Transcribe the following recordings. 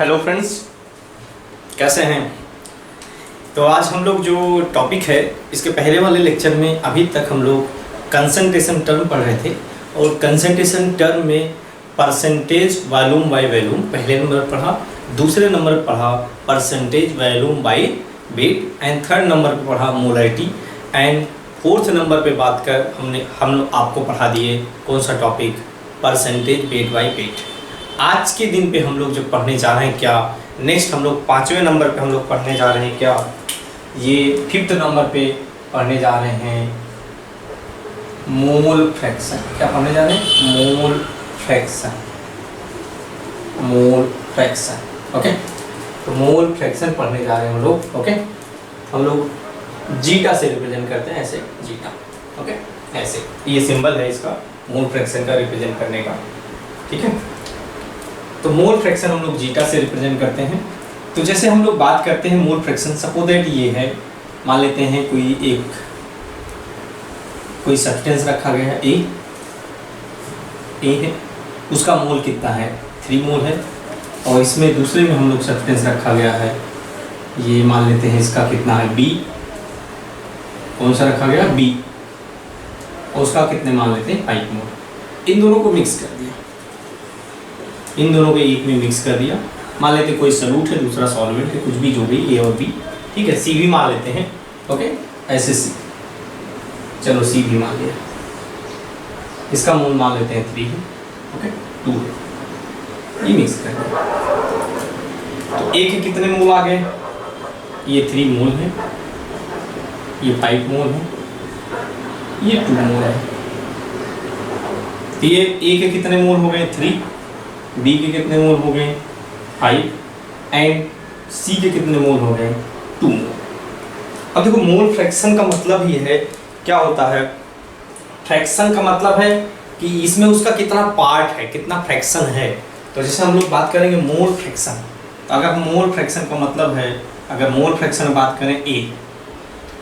Hello friends, कैसे हैं। तो आज हम लोग जो टॉपिक है, इसके पहले वाले लेक्चर में अभी तक हम लोग कंसंट्रेशन टर्म पढ़ रहे थे और कंसंट्रेशन टर्म में परसेंटेज वॉल्यूम बाय वॉल्यूम पहले नंबर पढ़ा, दूसरे नंबर पढ़ा percentage volume by weight and third number पे पढ़ा मोलैरिटी एंड फोर्थ नंबर पे बात कर हम आपको पढ़ा दिए कौन सा topic, percentage weight by weight. आज के दिन पे हम लोग जो पढ़ने जा रहे हैं क्या, नेक्स्ट हम लोग 5वें नंबर पे हम लोग पढ़ने जा रहे हैं क्या, ये 5th नंबर पे पढ़ने जा रहे हैं मोल फ्रैक्शन। क्या पढ़ने जा रहे हैं? Mole fraction. Mole fraction, okay. तो मोल फ्रैक्शन पढ़ने जा रहे हैं हम लोग, ओके। हम लोग जीटा से रिप्रेजेंट करते हैं, ऐसे जीटा, ओके। ऐसे ये सिंबल है इसका मोल फ्रैक्शन का रिप्रेजेंट करने का, ठीक है। तो मोल फ्रैक्शन हम लोग जीटा से रिप्रेजेंट करते हैं। तो जैसे हम लोग बात करते हैं मोल फ्रैक्शन, सपोज दैट ये है, मान लेते हैं कोई सब्सटेंस रखा गया है ए है, उसका मोल कितना है 3 मोल है, और इसमें दूसरे में हम लोग सब्सटेंस रखा गया है, ये मान लेते हैं इसका कितना है बी, कौन सा रखा गया बी, और उसका कितने मान लेते हैं 5 मोल। इन दोनों को मिक्स कर दिया, इन दोनों को एक में मिक्स कर दिया। मान लेते कोई सॉल्यूट है, दूसरा सॉल्वेंट है, कुछ भी जो भी ए और बी, ठीक है। सी भी मान लेते हैं, ओके, ऐसे सी, चलो सी भी मान लिया, इसका मोल मान लेते हैं 3 है, ओके, 2 है, ये मिक्स कर दिया। तो ए के कितने मोल आ गए, ये 3 मोल है, ये 5 मोल है, ये 2 मोल है। तो ये ए के कितने मोल हो गए 3, बी के कितने मोल हो गए 5 एंड सी के कितने मोल हो गए 2 मोल। अब देखो मोल फ्रैक्शन का मतलब ये है, क्या होता है फ्रैक्शन का मतलब है कि इसमें उसका कितना पार्ट है, कितना फ्रैक्शन है। तो जैसे हम लोग बात करेंगे मोल फ्रैक्शन, तो अगर मोल फ्रैक्शन का मतलब है, अगर मोल फ्रैक्शन में बात करें ए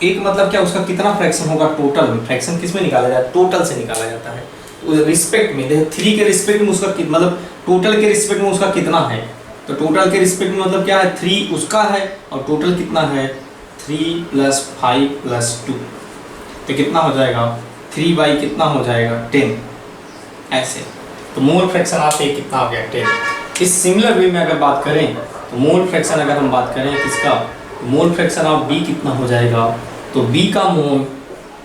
का मतलब क्या, उसका कितना फ्रैक्शन होगा टोटल में। फ्रैक्शन किस में निकाला जाता है, टोटल से निकाला जाता है। तो रिस्पेक्ट में देखो 3 के रिस्पेक्ट में उसका मतलब टोटल के रिस्पेक्ट में उसका कितना है, तो टोटल के रिस्पेक्ट में मतलब क्या है 3 उसका है, और टोटल कितना है 3 + 5 + 2, तो कितना हो जाएगा 3 बाई कितना हो जाएगा 10, ऐसे। तो मोल फ्रैक्शन आप एक कितना हो गया 10। इस सिमिलर वे में अगर बात करें तो मोल फ्रैक्शन अगर हम बात करें किसका, मोल फ्रैक्शन ऑफ बी कितना हो जाएगा, तो बी का मोल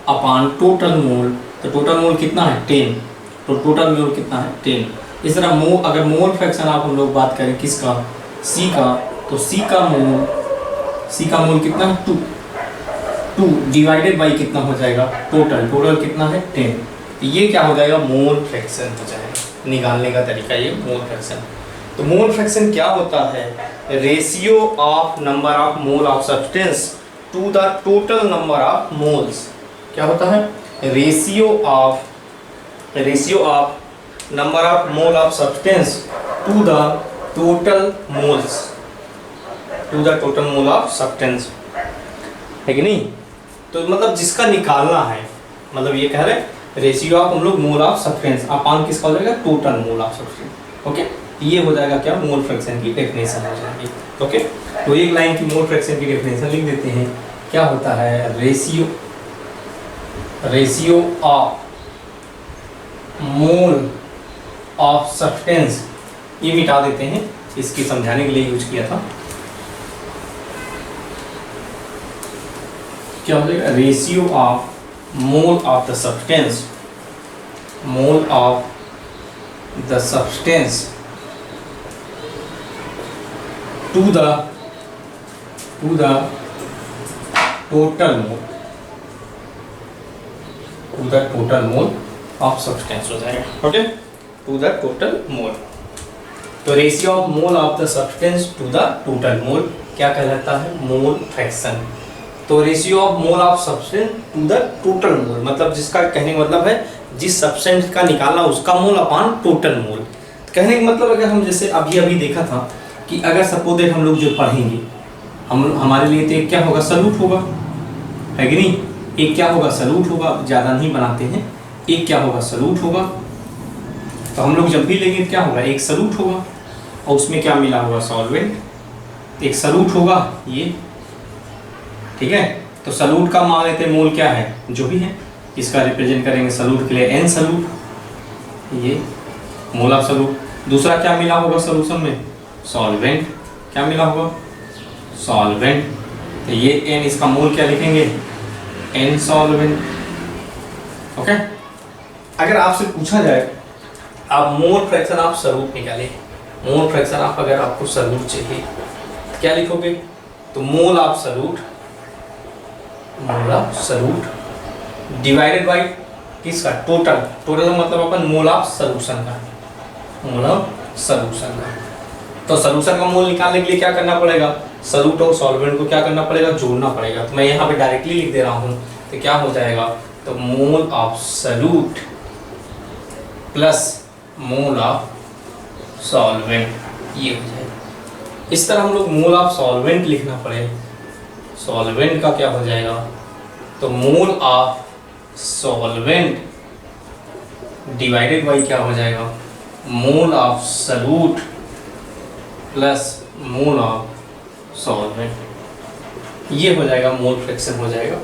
अपान टोटल मोल, तो टोटल मोल कितना है 10, तो टोटल मोल कितना है 10। इस तरह अगर मोल फ्रैक्शन आप हम लोग बात करें किसका, सी का, तो सी का मोल कितना है 2 डिवाइडेड बाई कितना हो जाएगा टोटल कितना है 10। तो ये क्या हो जाएगा मोल फ्रैक्शन हो जाएगा, निकालने का तरीका ये मोल फ्रैक्शन। तो मोल फ्रैक्शन क्या होता है, ratio of number of mole of substance to the total number of moles. क्या होता है, ratio of number of mole of substance to the total mole of substance, है कि नहीं। तो मतलब जिसका निकालना है, मतलब ये कह रहे हैं रेशियो ऑफ हम लोग मोल ऑफ सब्सटेंस अपान किसका हो जाएगा total mole of substance, okay. ये हो जाएगा क्या, मोल फ्रैक्शन की डेफिनेशन हो जाएगी, ओके। तो एक लाइन की मोल फ्रैक्शन की डेफिनेशन लिख देते हैं। क्या होता है, ratio of mole of substance, ये मिटा देते हैं, इसकी समझाने के लिए यूज किया था। क्या हो जाएगा, ratio of mole of the substance, mole of the substance to the total mole of substance हो जाएगा, okay, to the total mole. तो ratio of mole of the substance to the total mole क्या कहलाता है, mole fraction. तो ratio of mole of substance to the total mole, मतलब जिसका कहने का मतलब है जिस सब्सटेंस का निकालना उसका मोल अपान टोटल मोल। कहने का मतलब अगर हम जैसे अभी देखा था कि अगर सपोज दैट हम लोग जो पढ़ेंगे, हमारे लिए तो एक क्या होगा सॉल्यूट होगा, है कि नहीं। एक क्या होगा सॉल्यूट होगा, ज़्यादा नहीं बनाते हैं, एक क्या होगा सॉल्यूट होगा। तो हम लोग जब भी लेंगे क्या होगा, एक सॉल्यूट होगा, और उसमें क्या मिला होगा, सॉल्वेंट, एक सॉल्यूट होगा ये, ठीक है। तो सॉल्यूट का मान लेते हैं मोल क्या है, जो भी है, इसका रिप्रेजेंट करेंगे सॉल्यूट के लिए एन सॉल्यूट, ये मोल ऑफ सॉल्यूट। दूसरा क्या मिला होगा सॉल्यूशन में, सॉल्वेंट, क्या मिला होगा, सॉल्वेंट। तो ये एन, इसका मोल क्या लिखेंगे, एन सॉल्वेंट, ओके। अगर आपसे पूछा जाए आप मोल फ्रैक्शन ऑफ सॉल्यूट निकालें, मोल फ्रैक्शन ऑफ अगर आपको सॉल्यूट चाहिए तो क्या लिखोगे, तो मोल of solute, mole of solute divided by किसका, टोटल, टोटल मतलब अपन मोल ऑफ सॉल्यूशन का, मोल ऑफ सॉल्यूशन का। तो सॉल्यूशन का मोल निकालने के लिए क्या करना पड़ेगा, सॉल्यूट और सॉल्वेंट को क्या करना पड़ेगा, जोड़ना पड़ेगा। तो मैं यहाँ पे डायरेक्टली लिख दे रहा हूँ, तो क्या हो जाएगा, तो मोल of solute plus mole of solvent, ये हो जाएगा। इस तरह हम लोग मोल ऑफ सॉल्वेंट लिखना पड़े, सॉल्वेंट का क्या हो जाएगा, तो mole of solvent divided by क्या हो जाएगा, मोल of solute plus mole of solvent, ये हो जाएगा, मोल फ्रैक्शन हो जाएगा।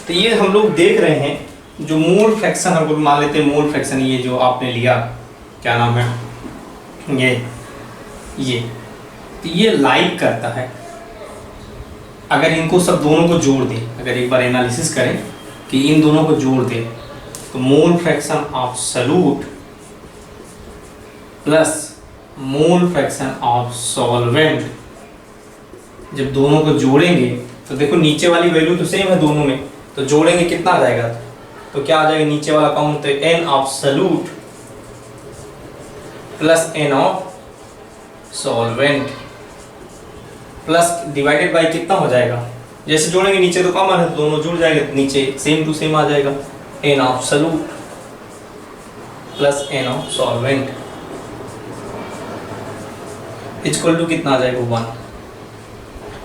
तो ये हम लोग देख रहे हैं जो मोल फ्रैक्शन, हम लोग मान लेते हैं मोल फ्रैक्शन, ये जो आपने लिया क्या नाम है, ये तो ये लाइक करता है। अगर इनको सब दोनों को जोड़ दें, अगर एक बार एनालिसिस करें कि इन दोनों को जोड़ दें, तो मोल fraction of solute plus mole fraction of solvent, जब दोनों को जोड़ेंगे तो देखो नीचे वाली वैल्यू तो सेम है दोनों में, तो जोड़ेंगे कितना आ जाएगा, तो क्या आ जाएगा नीचे वाला काउंट, तो n of solute plus n of solvent plus divided by कितना हो जाएगा, जैसे जोड़ेंगे नीचे तो कॉमन है, दोनों जुड़ जाएंगे, नीचे सेम टू सेम आ जाएगा, n of solute plus n of solvent equal to कितना आ जाएगा, 1।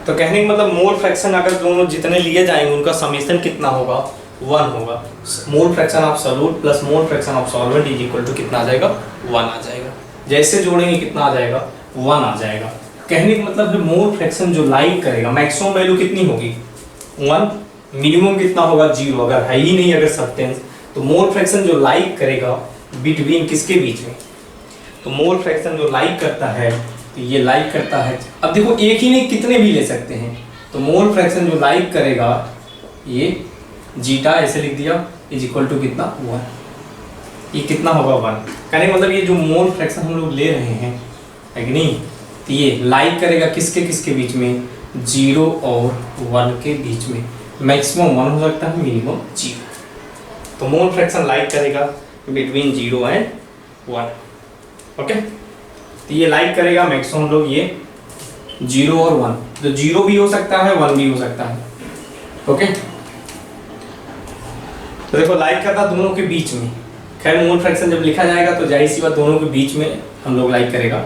तो कहने का मतलब मोल फ्रैक्शन अगर दोनों जितने लिए जाएंगे उनका समेशन कितना होगा, 1 होगा। Mole fraction of solute plus mole fraction of solvent is equal to कितना आ जाएगा, 1 आ जाएगा। जैसे जोड़ेंगे कितना आ जाएगा, 1 आ जाएगा। कहने का मतलब है मोल फ्रैक्शन जो लाइक करेगा, मैक्सिमम वैल्यू कितनी होगी, 1, मिनिमम कितना होगा, 0। अगर है ही नहीं अगर सब्सटेंस, तो मोल फ्रैक्शन जो लाइक करेगा बिटवीन किसके बीच में, तो मोल फ्रैक्शन जो लाइक करता है, तो ये लाइक करता है, अब देखो एक ही नहीं कितने भी ले सकते हैं, तो मोल फ्रैक्शन जो लाइक करेगा ये जीटा ऐसे लिख दिया इज इक्वल टू कितना, 1। ये कितना होगा, 1। कहने का मतलब ये जो मोल फ्रैक्शन हम लोग ले रहे हैं है कि नहीं, तो ये लाइक करेगा किसके किसके बीच में, 0 और 1 के बीच में। मैक्सिमम 1 हो सकता है, मिनिमम 0। तो मोल फ्रैक्शन लाइक करेगा बिटवीन 0 एंड 1, ओके। तो ये लाइक करेगा मैक्सिमम लोग ये 0 और 1, तो 0 भी हो सकता है 1 भी हो सकता है, ओके। तो देखो लाइक करता दोनों के बीच में, खैर मोल फ्रैक्शन जब लिखा जाएगा तो जाहिर सी बात दोनों के बीच में हम लोग लाइक करेगा।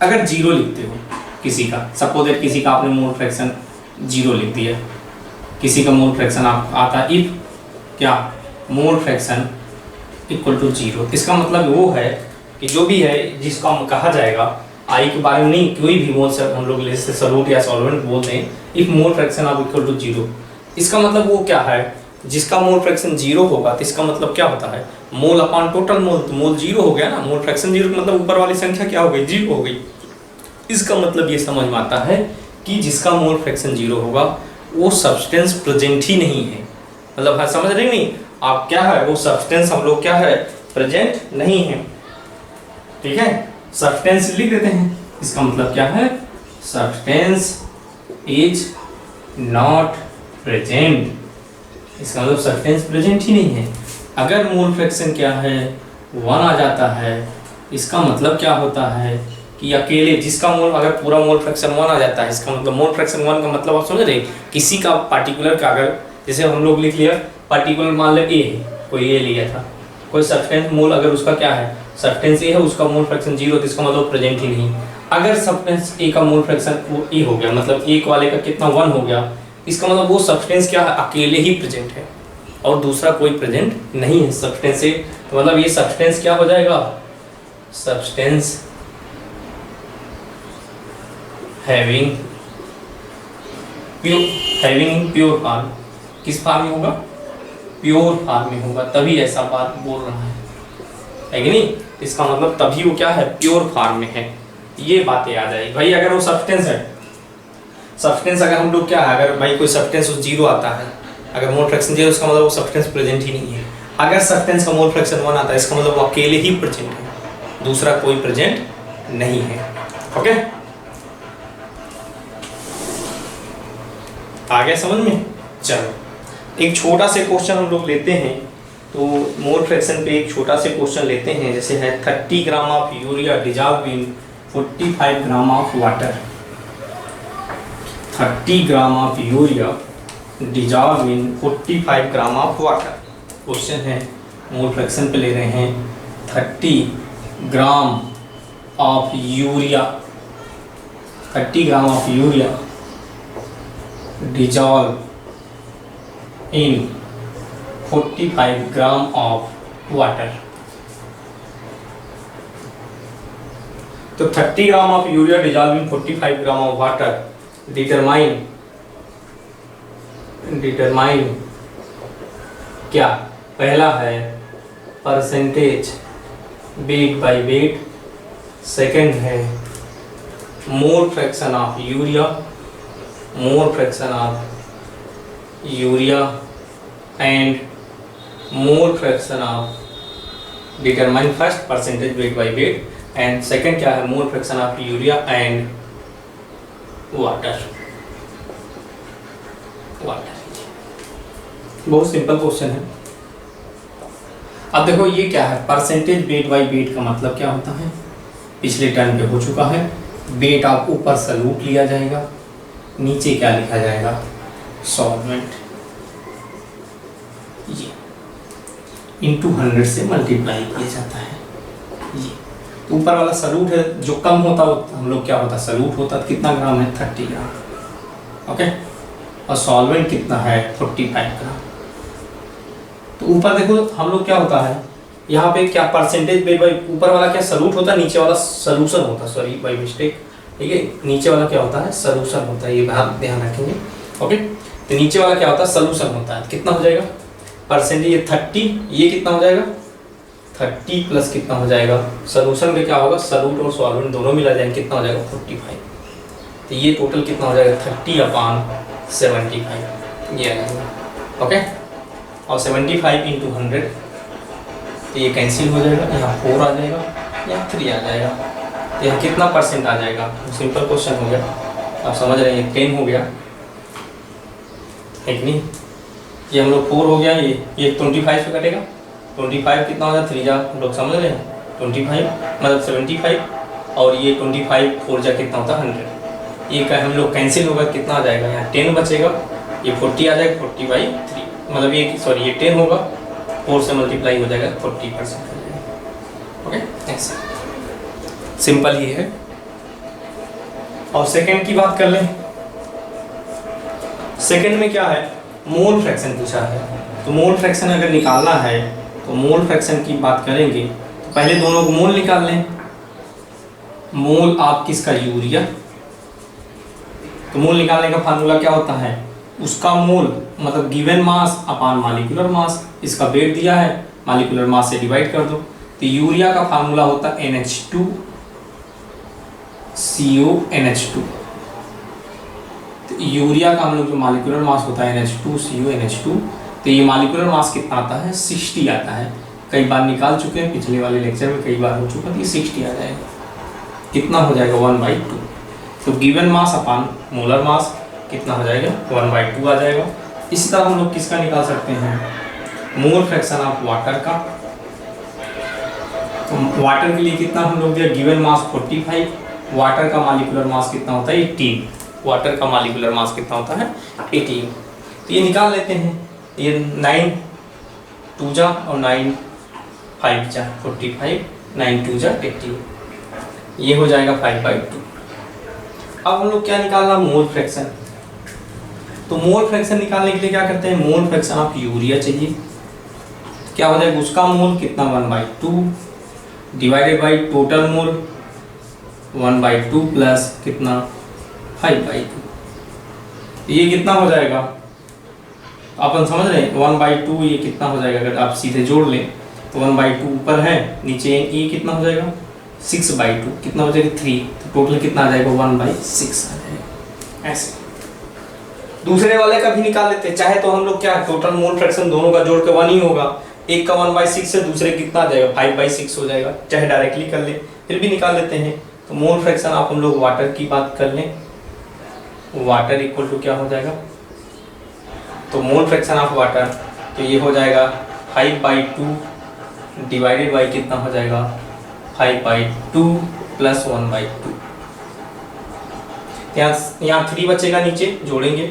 अगर 0 लिखते हो किसी का, सपोज दैट किसी का आपने मोल फ्रैक्शन 0 लिख दिया, किसी का मोल फ्रैक्शन आप आता इफ क्या, मोल फ्रैक्शन इक्वल टू 0, इसका मतलब वो है कि जो भी है जिसको हम कहा जाएगा आई के बारे में नहीं, कोई भी मोल से हम लोग जैसे सॉल्यूट या सॉल्वेंट बोलते हैं, if mole fraction of equal to 0, इसका मतलब वो क्या है, जिसका मोल फ्रैक्शन 0 होगा तो इसका मतलब क्या होता है, मोल अपॉन टोटल मोल, तो मोल 0 हो गया ना, मोल फ्रैक्शन 0 का मतलब ऊपर वाली संख्या क्या हो गई, 0 हो गई। इसका मतलब ये समझ में आता है कि जिसका मोल फ्रैक्शन 0 होगा वो सब्सटेंस प्रेजेंट ही नहीं है, मतलब है, समझ रहे नहीं आप, क्या है वो सब्सटेंस हम लोग क्या है, प्रेजेंट नहीं है, ठीक है। सब्सटेंस लिख देते हैं, इसका मतलब क्या है, सब्सटेंस इज नॉट प्रेजेंट, इसका मतलब सब्सटेंस प्रेजेंट ही नहीं है। अगर मोल फ्रैक्शन क्या है, 1 आ जाता है, इसका मतलब क्या होता है कि अकेले जिसका मोल, अगर पूरा मोल फ्रैक्शन 1 आ जाता है, इसका मतलब मोल फ्रैक्शन 1 का मतलब आप समझ रहे, किसी का पार्टिकुलर का, अगर जैसे हम लोग लिख लिया पार्टिकुलर मान ले ए, कोई ए लिया था, कोई सब्सटेंस मोल अगर उसका क्या है, सब्सटेंस ए है, उसका मोल फ्रैक्शन 0, तो इसका मतलब प्रेजेंट ही नहीं। अगर सब्सटेंस ए का मोल फ्रैक्शन वो ए हो गया, मतलब एक वाले का कितना 1 हो गया, इसका मतलब वो सब्सटेंस क्या है, अकेले ही प्रेजेंट है और दूसरा कोई प्रेजेंट नहीं है सब्सटेंस से, तो मतलब ये सब्सटेंस क्या हो जाएगा, सब्सटेंस हैविंग प्योर फॉर्म, किस फॉर्म में होगा? प्योर फॉर्म में होगा, तभी ऐसा बात बोल रहा है कि नहीं? इसका मतलब तभी वो क्या है? प्योर फॉर्म में है। ये बात याद आएगी भाई। अगर वो सब्सटेंस है, सब्सटेंस अगर हम लोग क्या है, अगर भाई कोई सब्सटेंस जीरो आता है, अगर मोल फ्रैक्शन जीरो, इसका मतलब वो सब्सटेंस प्रेजेंट ही नहीं है। अगर सब्सटेंस का मोल फ्रैक्शन 1 आता है, इसका मतलब वो अकेले ही प्रेजेंट है, दूसरा कोई प्रेजेंट नहीं है। ओके, आ गया समझ में? चलो एक छोटा से क्वेश्चन हम लोग लेते हैं। तो मोल फ्रैक्शन पे एक छोटा से क्वेश्चन लेते हैं, जैसे है 30 gram of urea dissolve in 45 gram of water. 30 gram of urea dissolve in 45 gram of water. Question है मोल फ्रैक्शन पे ले रहे हैं 30 gram of urea, 30 gram of urea dissolve in 45 gram of water. तो 30 gram of urea dissolve in 45 gram of water, determine क्या? पहला है percentage weight by weight, second है mole fraction of urea, and mole fraction of, determine first percentage weight by weight, and second क्या है? Mole fraction of urea and water. बहुत simple question है। अब देखो ये क्या है? परसेंटेज वेट बाय वेट का मतलब क्या होता है? पिछले टर्म पे हो चुका है। वेट आप ऊपर सलूट लिया जाएगा, नीचे क्या लिखा जाएगा? सॉल्वेंट। ये इंटू 100 से मल्टीप्लाई किया जाता है। ये तो ऊपर वाला सलूट है, जो कम होता है हम लोग क्या होता है? सलूट होता है। कितना ग्राम है? 30 ग्राम। ओके, और सॉल्वेंट कितना है? 45 ग्राम। तो ऊपर देखो हम लोग क्या होता है यहाँ पे, क्या परसेंटेज वेट बाई, ऊपर वाला क्या सलूट होता है, नीचे वाला सॉल्यूशन होता है, सॉरी बाई मिस्टेक, ठीक है। नीचे वाला क्या होता है? सॉल्यूशन होता है, ये बात ध्यान रखेंगे। ओके, तो नीचे वाला क्या होता है? सॉल्यूशन होता है। कितना हो जाएगा? परसेंटेज ये 30, ये कितना हो जाएगा? 30 प्लस कितना हो जाएगा? सॉल्यूशन में क्या होगा? सॉल्यूट और सॉल्वेंट दोनों मिला जाएंगे, कितना हो जाएगा? 45। तो ये टोटल कितना हो जाएगा? 30/75 ये आ जाएगा। ओके, और 75 × 100, तो ये कैंसिल हो जाएगा, यहाँ 4 आ जाएगा, यहाँ 3 आ जाएगा। तो यहाँ कितना परसेंट आ जाएगा? सिंपल क्वेश्चन हो गया, आप समझ रहे हैं। 10 हो गया है कि नहीं? ये हम लोग 4 हो गया, ये 25 से कटेगा। 25 कितना हो जाएगा? 3 जा, हम लोग समझ रहे हैं। 25 मतलब 75, और ये 25 4 जा कितना होता है? 100। ये का हम लोग कैंसिल होगा, कितना आ जाएगा? यहाँ 10 बचेगा, ये 40 आ जाएगा, 40/3 मतलब ये सॉरी ये 10 होगा, 4 से मल्टीप्लाई हो जाएगा, 40% हो जाएगा। ओके, ऐसा सिंपल ही है। और सेकंड की बात कर लें। सेकंड में क्या है? मोल फ्रैक्शन पूछा है। तो मोल फ्रैक्शन अगर निकालना है तो मोल फ्रैक्शन की बात करेंगे तो पहले दोनों को मोल निकाल लें। मोल आप किसका? यूरिया। तो मोल निकालने का फार्मूला क्या होता है? उसका मोल मतलब गिवन मास अपान मॉलिक्यूलर मास। इसका वेट दिया है, मॉलिक्यूलर मास से डिवाइड कर दो। तो यूरिया का फार्मूला होता है NH2 CONH2। तो यूरिया का हम लोग जो मॉलिक्यूलर मास होता है NH2 CONH2, तो ये मॉलिक्यूलर मास कितना आता है? 60 आता है। कई बार निकाल चुके हैं, पिछले वाले लेक्चर में कई बार हो चुका, तो ये 60 आ जाएगा। कितना हो जाएगा? 1/2। तो गिवन मास अपान मोलर मास कितना हो जाएगा? 1/2 आ जाएगा। इसी तरह हम लोग किसका निकाल सकते हैं? मोल फ्रैक्शन ऑफ वाटर का। तो वाटर के लिए कितना हम लोग दिया? गिवन मास 45, वाटर का मॉलिक्यूलर मास कितना होता है? 18। वाटर का मॉलिक्यूलर मास कितना होता है? 18। तो ये निकाल लेते हैं। ये 9 2 जा और 9 5 जा 45, 9 2 जा 18, ये हो जाएगा 5/2। अब हम लोग क्या निकालना? मोल फ्रैक्शन। तो मोल फ्रैक्शन निकालने के लिए क्या करते हैं? मोल फ्रैक्शन ऑफ यूरिया चाहिए। क्या हो जाएगा? उसका मोल कितना? 1/2 divided by total mole 1/2 plus कितना? 5/2। ये कितना हो जाएगा अपन समझ रहे हैं, 1/2 ये कितना हो जाएगा, अगर आप सीधे जोड़ लें तो 1/2 ऊपर है, नीचे ये कितना हो जाएगा 6/2, कितना हो जाएगा 3, तो टोटल कितना आ जाएगा 1/6 आ जाएगा। ऐसे दूसरे वाले का भी निकाल लेते हैं, चाहे तो हम लोग क्या टोटल मोल फ्रैक्शन दोनों का जोड़ के 1 ही होगा, एक का 1/6 है, दूसरे कितना आ जाएगा 5/6 हो जाएगा, चाहे डायरेक्टली कर ले फिर भी निकाल लेते हैं। तो मोल फ्रैक्शन आप हम लोग वाटर की बात कर लें, वाटर इक्वल टू क्या हो जाएगा, तो मोल फ्रैक्शन ऑफ वाटर तो ये हो जाएगा 5/2 डिवाइडेड बाई कितना हो जाएगा 5/2 प्लस 1/2। यहाँ 3 बचेगा, नीचे जोड़ेंगे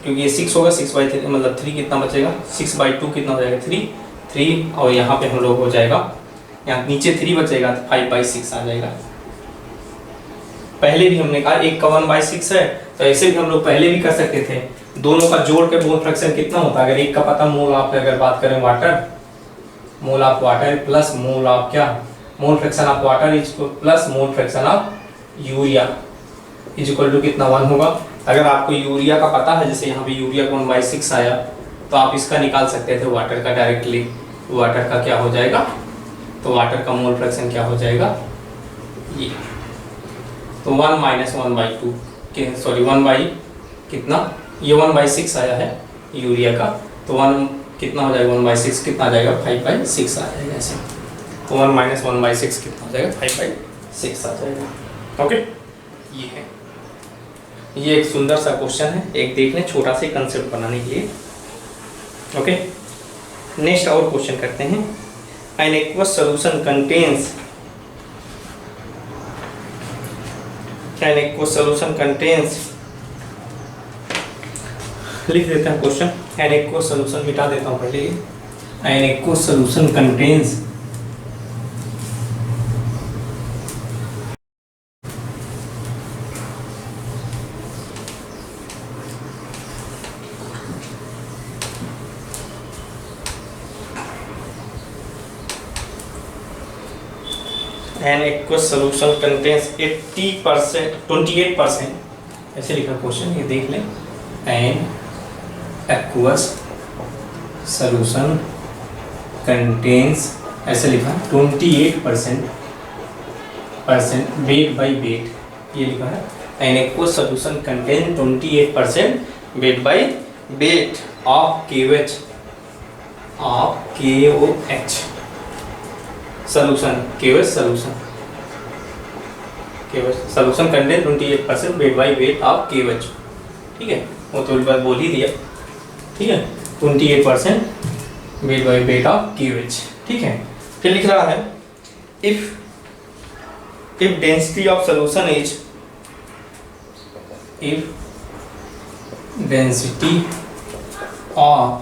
क्योंकि ये 6 होगा, 6/3 मतलब 3 कितना बचेगा 6/2 कितना हो जाएगा 3 और यहाँ पे हम लोग हो जाएगा, यहाँ नीचे 3 बचेगा तो 5/6 आ जाएगा। पहले भी हमने कहा एक का 1/6 है, तो ऐसे भी हम लोग पहले भी कर सकते थे, दोनों का जोड़ के मोल फ्रैक्शन कितना होता है, अगर एक का पता मोल ऑफ अगर बात करें water, mole of water plus mole of क्या, mole fraction of water is plus mole fraction of urea is equal to कितना 1 होगा। अगर आपको यूरिया का पता है, जैसे यहाँ पे यूरिया का 1/6 आया, तो आप इसका निकाल सकते थे वाटर का डायरेक्टली, वाटर का क्या हो जाएगा, तो वाटर का मोल फ्रैक्शन क्या हो जाएगा ये, तो 1 माइनस 1/2 के सॉरी 1 बाई कितना, ये 1/6 आया है यूरिया का, तो 1 कितना हो जाएगा 1/6 कितना आ जाएगा 5/6 आ जाएगा ऐसे, तो 1 माइनस 1/6 कितना हो जाएगा 5/6 आ जाएगा। ओके, ये है, ये एक सुंदर सा क्वेश्चन है, एक देख लें छोटा सा कंसेप्ट बनाने के लिए। ओके, नेक्स्ट और क्वेश्चन करते हैं। An aqueous solution contains, an aqueous solution contains, लिख देते हैं क्वेश्चन, एन एक्वस सॉल्यूशन मिटा देता हूँ पहले, an aqueous solution contains an aqueous solution contains 80%, 28%, ऐसे लिखा क्वेश्चन, ये देख लें, an aqueous solution contains ऐसे लिखा 28% weight by weight, ये लिखा है an aqueous solution contains 28% weight by weight of KOH, of KOH solution, KOH solution, KOH solution contain 28% weight by weight of KOH, ठीक है, वो तो बात बोल ही दिया, ठीक है, 28% weight by weight of KOH, ठीक है। फिर लिख रहा है if density of solution is, if density of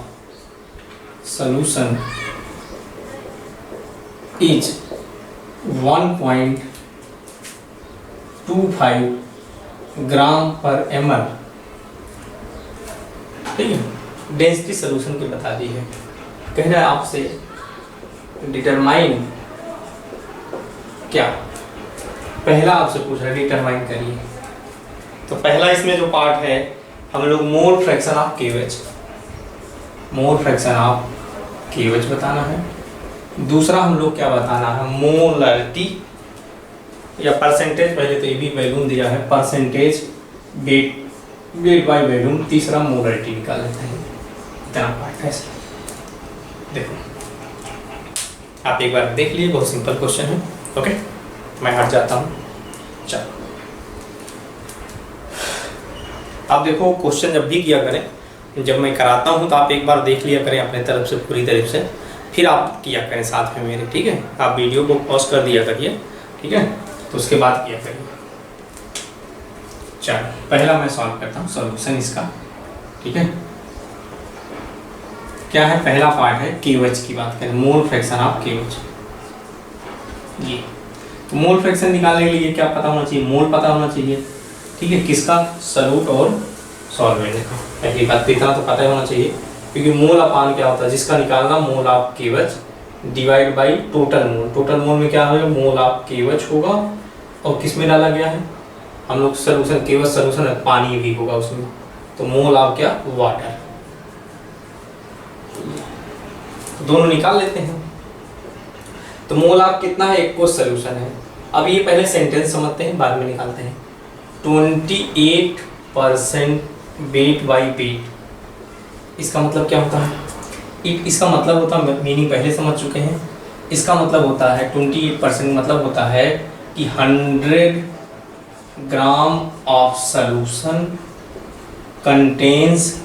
solution is 1.25 ग्राम पर ml, ठीक है, डेंसिटी सोल्यूशन की बता दी है, कह रहा है आपसे डिटरमाइन क्या, पहला आपसे पूछ रहा है डिटरमाइन करिए। तो पहला इसमें जो पार्ट है हम लोग मोल fraction of KOH, mole fraction of KOH बताना है। दूसरा हम लोग क्या बताना है, मोलरिटी या परसेंटेज, पहले तो ये भी वैल्यूम दिया है, परसेंटेज वेट बाय वैल्यूम। तीसरा मोलरिटी निकाल लेते हैं, इतना पार्ट है। देखो आप एक बार देख लीजिए, बहुत सिंपल क्वेश्चन है। ओके, मैं हट जाता हूँ। चलो आप देखो, क्वेश्चन जब भी किया करें, जब मैं कराता हूँ तो आप एक बार देख लिया करें अपने तरफ से, पूरी तरफ से, फिर आप किया करें साथ में मेरे, ठीक है। आप वीडियो को पॉज कर दिया करिए, ठीक है, तो उसके बाद किया करिए। चलो पहला मैं सॉल्व करता हूँ सॉल्यूशन इसका, ठीक है। क्या है, पहला पार्ट है KOH की बात करें, मोल फ्रैक्शन ऑफ KOH। ये तो मोल फ्रैक्शन निकालने के लिए क्या पता होना चाहिए, मोल पता होना चाहिए, ठीक है, किसका, सॉल्यूट और सॉल्वेंट का। पहली बात तो इतना तो पता होना चाहिए, क्योंकि मोल अपान क्या होता है, जिसका निकालना mole of KOH divide by total mole. Total mole में क्या होगा, मोल ऑफ KOH होगा, और किस में डाला गया है, हम लोग सोल्यूशन, केवल सोल्यूशन है, पानी भी होगा उसमें, तो मोल ऑफ क्या, वाटर। दोनों निकाल लेते हैं। तो मोल ऑफ कितना है, एक को सोल्यूशन है। अब ये पहले सेंटेंस समझते हैं, बाद में निकालते हैं। 28% वेट बाई वेट, इसका मतलब क्या होता है? इसका मतलब होता है, मीनिंग पहले समझ चुके हैं। इसका मतलब होता है 28% मतलब होता है कि 100 ग्राम ऑफ सॉल्यूशन कंटेन्स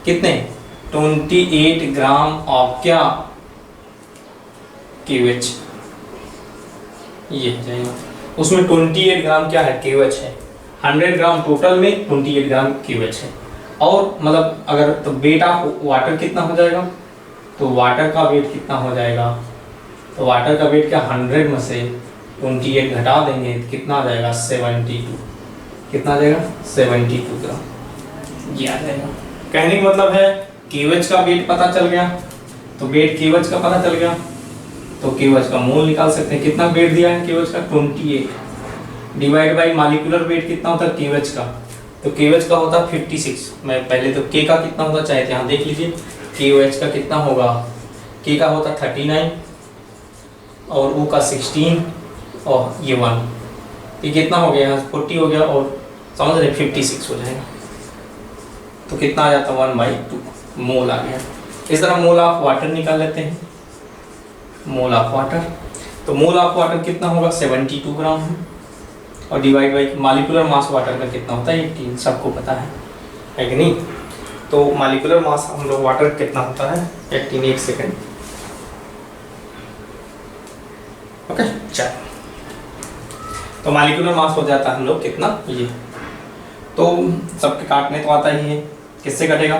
कितने, 28 ग्राम ऑफ क्या, KOH। ये हो जाएगा, उसमें 28 ग्राम क्या है, KOH है। 100 ग्राम टोटल में 28 ग्राम KOH है। और मतलब अगर तो वेट ऑफ वाटर कितना हो जाएगा, तो वाटर का वेट कितना हो जाएगा, तो वाटर का वेट क्या, 100 में से 28 घटा देंगे तो कितना आ जाएगा, 72। कितना आ जाएगा, 72 ग्राम, ये आ जाएगा। कहने का मतलब है KOH का वेट पता चल गया, तो वेट KOH का पता चल गया, तो KOH का मोल निकाल सकते हैं। कितना वेट दिया है KOH का, 28 डिवाइड बाई मॉलिक्यूलर वेट कितना होता है KOH का, तो KOH का होता है 56। मैं पहले तो K का कितना होता चाहे यहाँ देख लीजिए, KOH का कितना होगा, K का होता 39 और O का 16 और ये 1, ये कितना हो गया, 40 हो गया और समझ रहे 56 हो जाएगा। तो कितना आ जाता है, 1/2 मोल आ गया। इस तरह मोल ऑफ वाटर निकाल लेते हैं। मोल ऑफ वाटर, तो मोल ऑफ वाटर कितना होगा, 72 ग्राम है, और divide by molecular mass water का कितना होता है, 18, सबको पता है कि नहीं। तो मॉलिक्यूलर मास हम लोग वाटर कितना होता है, 18। एक सेकेंड, ओके चल। तो मॉलिक्यूलर मास हो जाता है हम लोग कितना, ये तो सबके काटने तो आता ही है, किससे कटेगा,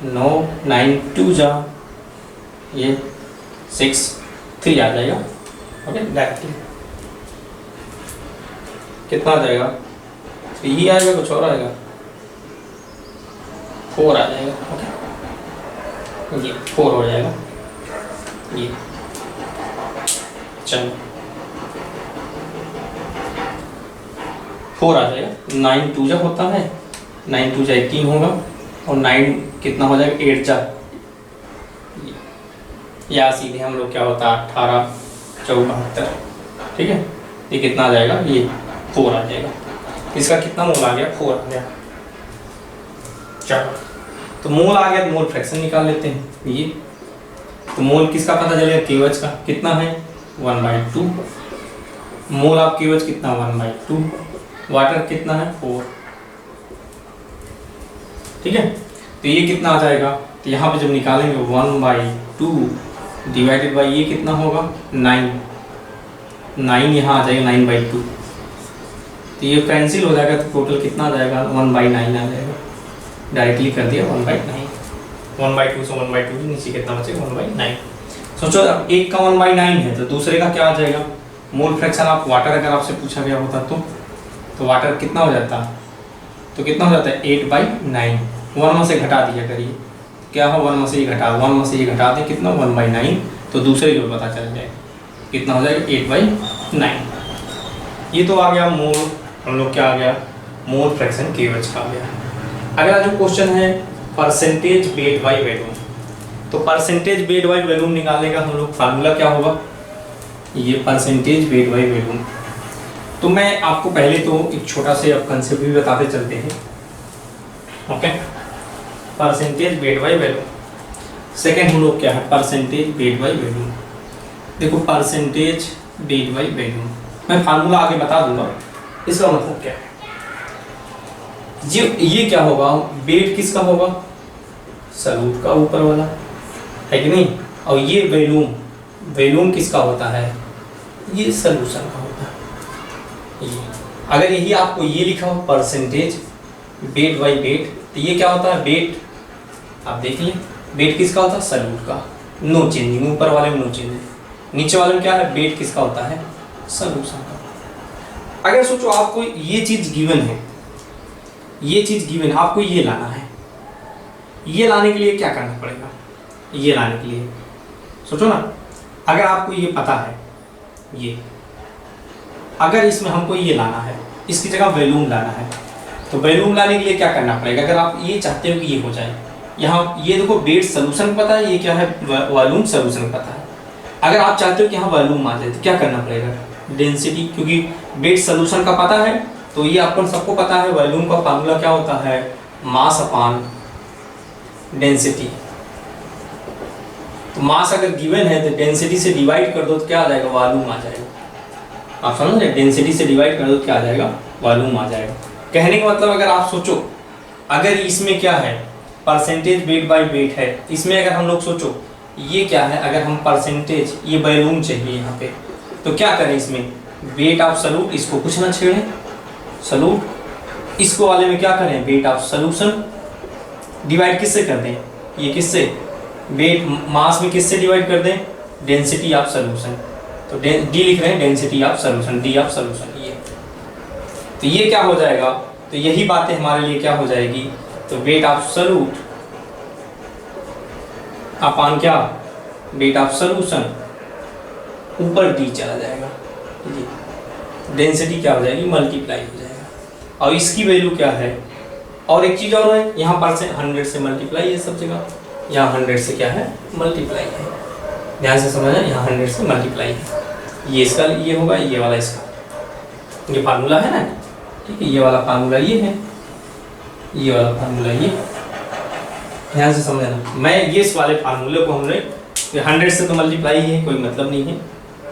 9 9 2 जा, ये 6 3 आ जाएगा, ओके डायरेक्टली कितना आ जाएगा, 3 आएगा, कुछ और आएगा, 4 आ जाएगा, ओके ये 4 हो जाएगा, ये चलो 4 आ जाएगा। 9 2 जा होता है, 9 2 जा 18 होगा, और 9 कितना हो जाएगा, 8 जा, या सीधे हम लोग क्या होता है 18 4 72, ठीक है। ये कितना आ जाएगा, ये 4 आ जाएगा। इसका कितना मोल आ गया, 4 आ गया। चलो तो मोल आ गया, तो मोल फ्रैक्शन निकाल लेते हैं। ये तो मोल किसका पता चलेगा, KOH का कितना है, 1/2। मोल ऑफ KOH कितना, 1/2। वाटर कितना है, 4, ठीक है। तो ये कितना आ जाएगा, तो यहाँ पे जब निकालेंगे 1/2 डिवाइडेड बाई ये कितना होगा, 9 यहाँ आ जाएगा, 9/2। तो ये कैंसिल हो जाएगा, तो टोटल कितना आ जाएगा, 1/9 आ जाएगा। डायरेक्टली कर दिया 1/9, 1/2 से 1/2 नीचे कितना बचेगा, 1/9। सोचो अब एक का 1/9 है, तो दूसरे का क्या आ जाएगा, मोल फ्रैक्शन ऑफ वाटर अगर आपसे पूछा गया होता तो वाटर कितना हो जाता, तो कितना हो जाता है, 8/9। 1 में से घटा दिया करिए, क्या हो, 1 में से ये घटा, 1 में से ये घटा दें, कितना 1/9, तो दूसरे को पता चल जाएगा कितना हो जाएगा, 8/9। ये तो आ गया मोल, हम लोग क्या आ गया, मोल फ्रैक्शन KOH का आ गया। अगला जो क्वेश्चन है परसेंटेज वेट बाई वॉल्यूम, तो परसेंटेज वेट बाई वॉल्यूम निकालने का हम लोग फार्मूला क्या होगा, ये परसेंटेज वेट बाई वॉल्यूम। तो मैं आपको पहले तो एक छोटा से अब कंसेप्ट भी बताते चलते हैं, okay. Percentage weight by volume, second हम लोग क्या है, परसेंटेज वेट बाई वॉल्यूम। देखो परसेंटेज वेट बाई वॉल्यूम, मैं फार्मूला आगे बता दूंगा, इसका मतलब क्या है। ये क्या होगा, वेट किसका होगा, सॉल्यूट का ऊपर वाला, है कि नहीं। और ये वॉल्यूम किसका होता है, ये सॉल्यूशन का होता है। ये अगर यही आपको ये लिखा हो परसेंटेज वेट बाई वेट, तो ये क्या होता है, वेट आप देख लें, वेट किसका होता है, सॉल्यूट का, नो चेंजिंग, ऊपर वाले में नो चेंजिंग, नीचे वाले में क्या है, वेट किसका होता है, सॉल्यूशन का। अगर सोचो आपको ये चीज गिवन है, ये चीज गिवन, आपको ये लाना है, ये लाने के लिए क्या करना पड़ेगा, ये लाने के लिए सोचो ना, अगर आपको ये पता है ये अगर इसमें हमको ये लाना है, इसकी जगह वॉल्यूम लाना है, तो वॉल्यूम लाने के लिए क्या करना पड़ेगा? अगर आप ये चाहते हो कि ये हो जाए, यहाँ ये देखो बेट सोल्यूशन पता है, ये क्या है वॉल्यूम सोल्यूशन पता है। अगर आप चाहते हो कि यहाँ वॉल्यूम आ जाए तो क्या करना पड़ेगा? डेंसिटी, क्योंकि बेट सोल्यूशन का पता है तो ये अपन सबको पता है वॉल्यूम का फार्मूला क्या होता है, मास अपॉन डेंसिटी। तो मास अगर गिवन है तो डेंसिटी से डिवाइड कर दो तो क्या आ जाएगा? वॉल्यूम आ जाएगा। आप समझ रहे? डेंसिटी से डिवाइड कर दो तो क्या आ जाएगा? वॉल्यूम आ जाएगा। कहने का मतलब अगर आप सोचो, अगर इसमें क्या है परसेंटेज वेट बाय वेट है, इसमें अगर हम लोग सोचो ये क्या है, अगर हम परसेंटेज, ये वॉल्यूम चाहिए यहाँ पे, तो क्या करें इसमें? वेट ऑफ सॉल्यूट, इसको कुछ ना छेड़ें, सॉल्यूट, इसको वाले में क्या करें? वेट ऑफ सॉल्यूशन डिवाइड किससे कर दें? ये किससे? वेट मास में किससे डिवाइड कर दें? Density of solution. तो डी लिख रहे हैं, density of solution, D of solution. ये तो ये क्या हो जाएगा? तो यही बातें हमारे लिए क्या हो जाएगी? तो वेट ऑफ सॉल्यूट अपान क्या? वेट ऑफ सॉल्यूशन ऊपर डी चला जाएगा, डेंसिटी क्या हो जाएगी? मल्टीप्लाई हो जाएगा। और इसकी वैल्यू क्या है? और एक चीज और है, यहाँ पर से 100 से मल्टीप्लाई है सब जगह, यहाँ 100 से क्या है? मल्टीप्लाई है। ध्यान से समझना, यहाँ 100 से मल्टीप्लाई है। ये इसका ये होगा, ये वाला इसका, ये फार्मूला है ना, ठीक है। ये वाला फार्मूला ये है, ये वाला फार्मूला ये। ध्यान से समझना, मैं ये इस वाले फार्मूले को हमने 100 से तो मल्टीप्लाई है, कोई मतलब नहीं है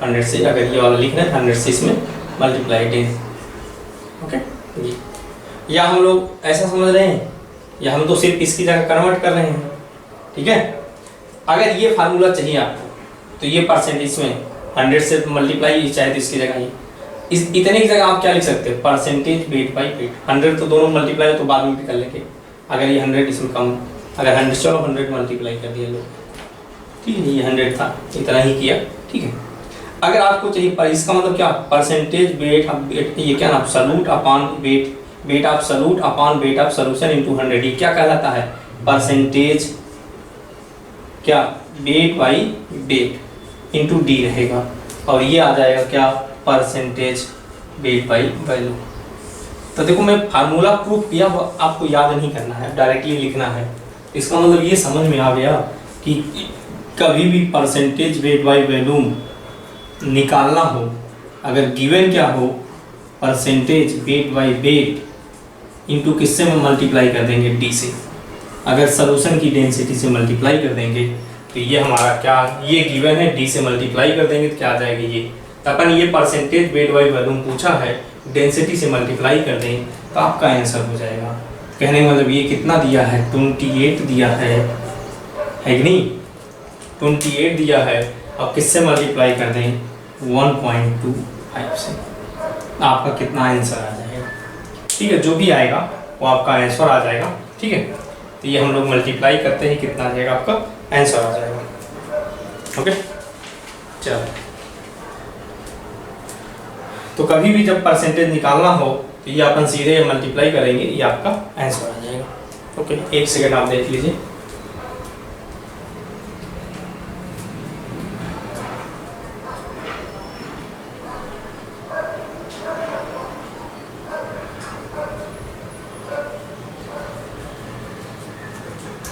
100 से। अगर ये वाला लिखना है 100 से इसमें मल्टीप्लाई डे, ओके। ये या हम लोग ऐसा समझ रहे हैं, या हम तो सिर्फ इसकी जगह कन्वर्ट कर रहे हैं, ठीक है। अगर ये फार्मूला चाहिए आपको तो ये परसेंटेज में 100 से मल्टीप्लाई चाहे तो इसकी जगह इस इतने की जगह आप क्या लिख सकते हैं? Percentage weight by wait. 100 तो दोनों मल्टीप्लाई तो बाद में भी कर लेंगे। अगर ये 100 इसमें कम, अगर 100 चलो 100 मल्टीप्लाई कर दिया लोग, ठीक है। ये 100 था, इतना ही किया, ठीक है। अगर आपको चाहिए पर इसका मतलब क्या? परसेंटेज वेट, ये क्या नाम? Solute upon weight, weight of solute upon weight of solution into 100। ये क्या कहलाता है? परसेंटेज क्या? Wait by weight into D रहेगा, और ये आ जाएगा क्या? Percentage weight by value. तो देखो मैं फार्मूला प्रूफ किया, आपको याद नहीं करना है, डायरेक्टली लिखना है। इसका मतलब ये समझ में आ गया कि कभी भी परसेंटेज वेट बाई वैल्यूम निकालना हो, अगर गिवन क्या हो? Percentage weight by weight into किससे में मल्टीप्लाई कर देंगे? डी से। अगर सॉल्यूशन की डेंसिटी से मल्टीप्लाई कर देंगे तो ये हमारा क्या? ये गिवन है, डी से मल्टीप्लाई कर देंगे तो क्या आ जाएगा? ये तो अपन ये परसेंटेज वेट बाई वॉल्यूम पूछा है, डेंसिटी से मल्टीप्लाई कर दें तो आपका आंसर हो जाएगा। कहने का मतलब ये कितना दिया है? 28 दिया है कि नहीं? 28 दिया है, अब किससे मल्टीप्लाई कर दें? 1.25 से। आपका कितना आंसर आ जाएगा? ठीक है, जो भी आएगा वो आपका आंसर आ जाएगा, ठीक है। तो ये हम लोग मल्टीप्लाई करते हैं, कितना आ जाएगा? आपका आंसर आ जाएगा, ओके। चलो, तो कभी भी जब परसेंटेज निकालना हो तो ये अपन सीधे मल्टीप्लाई करेंगे, ये आपका आंसर आ जाएगा, ओके। एक सेकेंड आप देख लीजिए।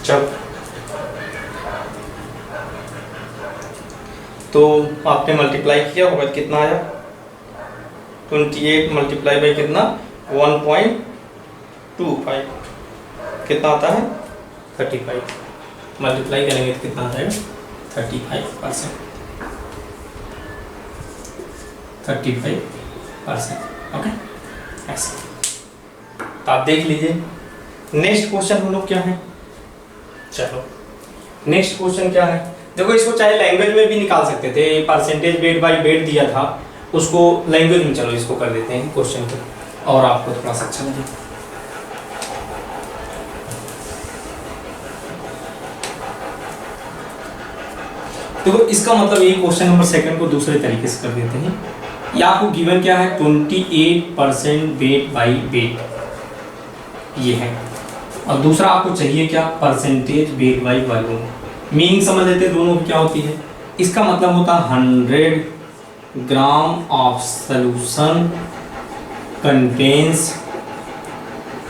चल, तो आपने मल्टीप्लाई किया होगा, कितना आया? 28 मल्टीप्लाई बाई कितना? 1.25, कितना आता है? 35। मल्टीप्लाई करेंगे तो कितना आ जाएगा? 35%, 35%, ओके। ऐसे तो आप देख लीजिए। नेक्स्ट क्वेश्चन हम लोग क्या है? चलो, नेक्स्ट क्वेश्चन क्या है? देखो, इसको चाहे लैंग्वेज में भी निकाल सकते थे। परसेंटेज वेट बाई वेट दिया था, उसको लैंग्वेज में, चलो इसको कर देते हैं क्वेश्चन को, और आपको थोड़ा सा अच्छा लगे। देखो, इसका मतलब ये क्वेश्चन नंबर सेकंड को दूसरे तरीके से कर देते हैं। ये आपको गिवन क्या है? 28% वेट बाई वेट, ये है। और दूसरा आपको चाहिए क्या? Percentage weight by volume. Meaning समझ लेते हैं दोनों की क्या होती है। इसका मतलब होता है 100 gram of solution contains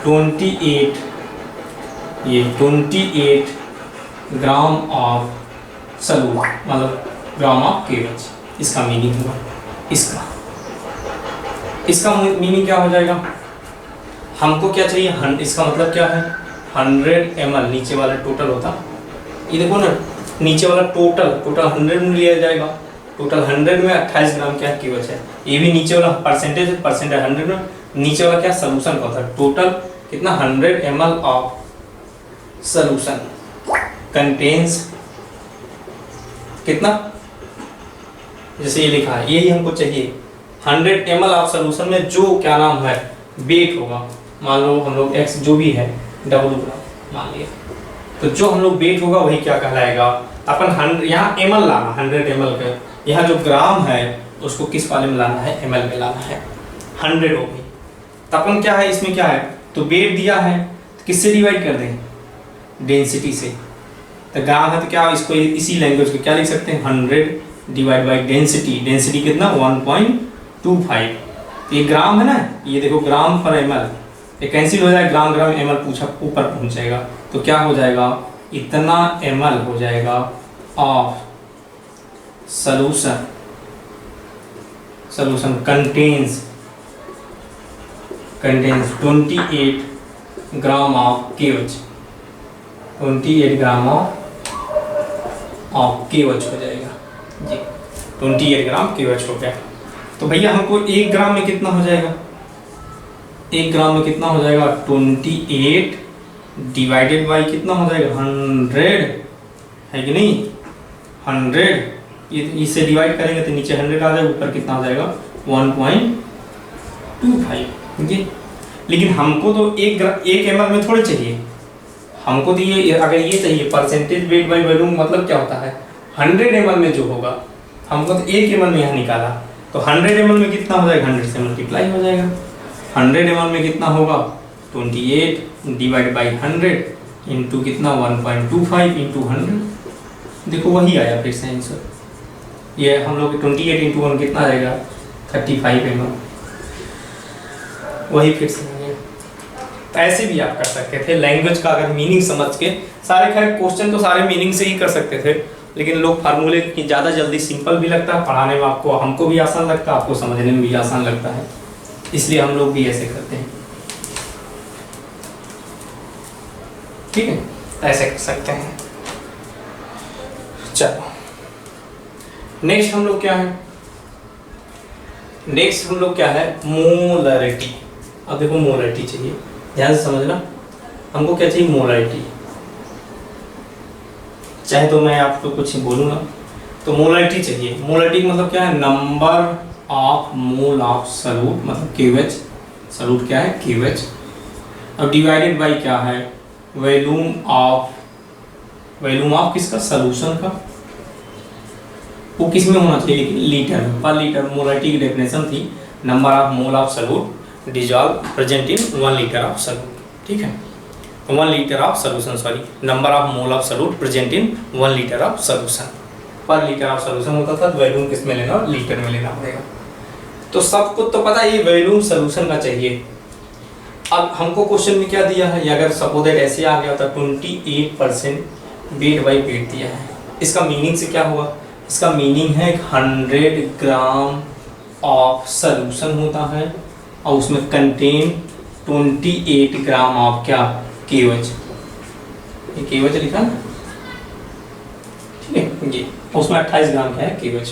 28 gram of solute, मतलब ग्राम ऑफ KOH। इसका मीनिंग होगा, इसका मीनिंग क्या हो जाएगा, हमको क्या चाहिए, इसका मतलब क्या है 100 ml, नीचे वाला टोटल होता, ये देखो ना नीचे वाला टोटल 100 में लिया जाएगा, टोटल 100 में 28 ग्राम क्या KOH है, ये भी नीचे वाला परसेंटेज 100 में, नीचे वाला क्या सॉल्यूशन का होता है, टोटल कितना 100 ml ऑफ सॉल्यूशन कंटेन्स कितना, जैसे ये लिखा है यही हमको चाहिए, 100 ml ऑफ सॉल्यूशन में जो क्या नाम है वेट होगा, मान लो हम लोग x जो भी है W मान लिया, तो जो हम लोग वेट होगा वही क्या कहलाएगा, अपन 100 यहाँ ml लाना 100 ml का, यहाँ जो ग्राम है उसको किस वाले में लाना है, ml में लाना है, 100 हो गई, तो अपन क्या है इसमें क्या है, तो वेट दिया है तो किससे डिवाइड कर दें, डेंसिटी से, तो ग्राम है तो क्या इसको इसी लैंग्वेज को क्या लिख सकते हैं 100 डिवाइड बाई डेंसिटी, डेंसिटी कितना 1.25, तो ये ग्राम है ना, ये देखो ग्राम पर ml, ये कैंसिल हो जाएगा, ग्राम ग्राम ml पूछा ऊपर पहुंच जाएगा, तो क्या हो जाएगा इतना ml हो जाएगा of solution contains 28 gram of KOH, 28 gram of KOH हो जाएगा जी, 28 ग्राम KOH हो गया। तो भैया हमको 1 ग्राम में कितना हो जाएगा, 1 ग्राम में कितना हो जाएगा 28 डिवाइडेड बाई कितना हो जाएगा 100 है कि नहीं, 100 ये इससे डिवाइड करेंगे तो नीचे 100 आ जाएगा, ऊपर कितना हो जाएगा 1.25 जी। लेकिन हमको तो 1 ml में थोड़े चाहिए, हमको तो ये अगर ये चाहिए परसेंटेज वेट बाई वॉल्यूम, मतलब क्या होता है 100 ml में जो होगा, हमको तो 1 ml में यहाँ निकाला, तो 100 ml में कितना हो जाएगा 100 से मल्टीप्लाई हो जाएगा, 100 ml में कितना होगा 28 डिवाइड बाई 100 इंटू कितना 1.25 इंटू 100, देखो वही आया फिर से आंसर, ये हम लोग 28 इंटू 1 कितना आएगा 35 ml, वही फिर से तो ऐसे भी आप कर सकते थे, लैंग्वेज का अगर मीनिंग समझ के, सारे खैर क्वेश्चन तो सारे मीनिंग से ही कर सकते थे, लेकिन लोग फार्मूले की ज़्यादा जल्दी सिंपल भी लगता है पढ़ाने में, आपको हमको भी आसान लगता है, आपको समझने में भी आसान लगता है, इसलिए हम लोग भी ऐसे करते हैं, ठीक है ऐसे कर सकते हैं। चलो नेक्स्ट हम लोग क्या है, मोलरिटी। अब देखो मोलरिटी चाहिए, ध्यान से समझना, हमको क्या चाहिए मोलरिटी, चाहे तो मैं आपको कुछ बोलूँगा, तो मोलरिटी चाहिए, मोलरिटी मतलब क्या है number of mole of solute, मतलब KOH, सॉल्यूट क्या है KOH, अब डिवाइडेड बाई क्या है वॉल्यूम ऑफ किसका सॉल्यूशन का, वो किस में होना चाहिए लीटर पर लीटर, मोलरिटी की डेफिनेशन थी number of mole of solute dissolve present in 1 litre of solute, ठीक है 1 litre of solution, sorry number of mole of solute present in 1 litre of solution, पर लीटर ऑफ सॉल्यूशन होता था, volume किस में लेना लीटर में लेना पड़ेगा, तो सबको तो पता है ये वॉल्यूम सॉल्यूशन का चाहिए। अब हमको क्वेश्चन में क्या दिया है, अगर सपोज दैट ऐसे आ गया होता 28% वेट बाई वेट दिया है, इसका मीनिंग से क्या हुआ, इसका मीनिंग है 100 ग्राम ऑफ सॉल्यूशन होता है और उसमें कंटेन 28 ग्राम ऑफ क्या KOH, ये KOH लिखा ना, ठीक है ये उसमें 28 ग्राम क्या है KOH।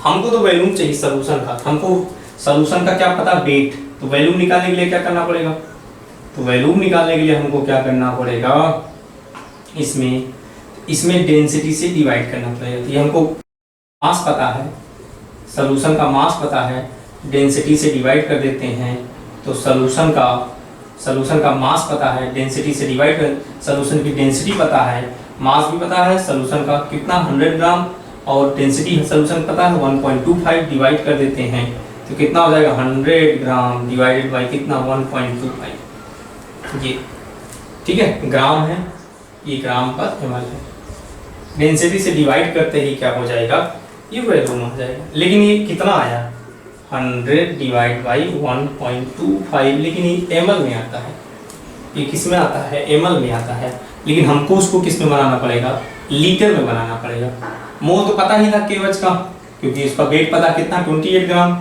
हमको तो वॉल्यूम चाहिए सॉल्यूशन का, हमको सॉल्यूशन का क्या पता वेट, तो वॉल्यूम निकालने के लिए क्या करना पड़ेगा, तो वॉल्यूम निकालने के लिए हमको क्या करना पड़ेगा, इसमें डेंसिटी से डिवाइड करना पड़ेगा, तो ये हमको मास पता है, सॉल्यूशन का मास पता है, डेंसिटी से डिवाइड कर देते हैं, तो सॉल्यूशन का मास पता है, डेंसिटी से डिवाइड कर, सॉल्यूशन की डेंसिटी पता है, मास भी पता है, सॉल्यूशन का कितना 100 ग्राम और डेंसिटी सॉल्यूशन पता है 1.25 डिवाइड कर देते हैं, तो कितना हो जाएगा 100 ग्राम डिवाइडेड बाई कितना 1.25, ये ठीक है ग्राम है, ये ग्राम पर ml है, डेंसिटी से डिवाइड करते ही क्या हो जाएगा ये वैल्यूम आ जाएगा। लेकिन ये कितना आया 100 डिवाइड बाई 1.25, लेकिन ये ml में आता है। ये किस में आता है ml में आता है, लेकिन हमको उसको किस में बनाना पड़ेगा लीटर में बनाना पड़ेगा। मोल तो पता ही था केवच का, क्योंकि इसका वेट पता कितना 28 ग्राम,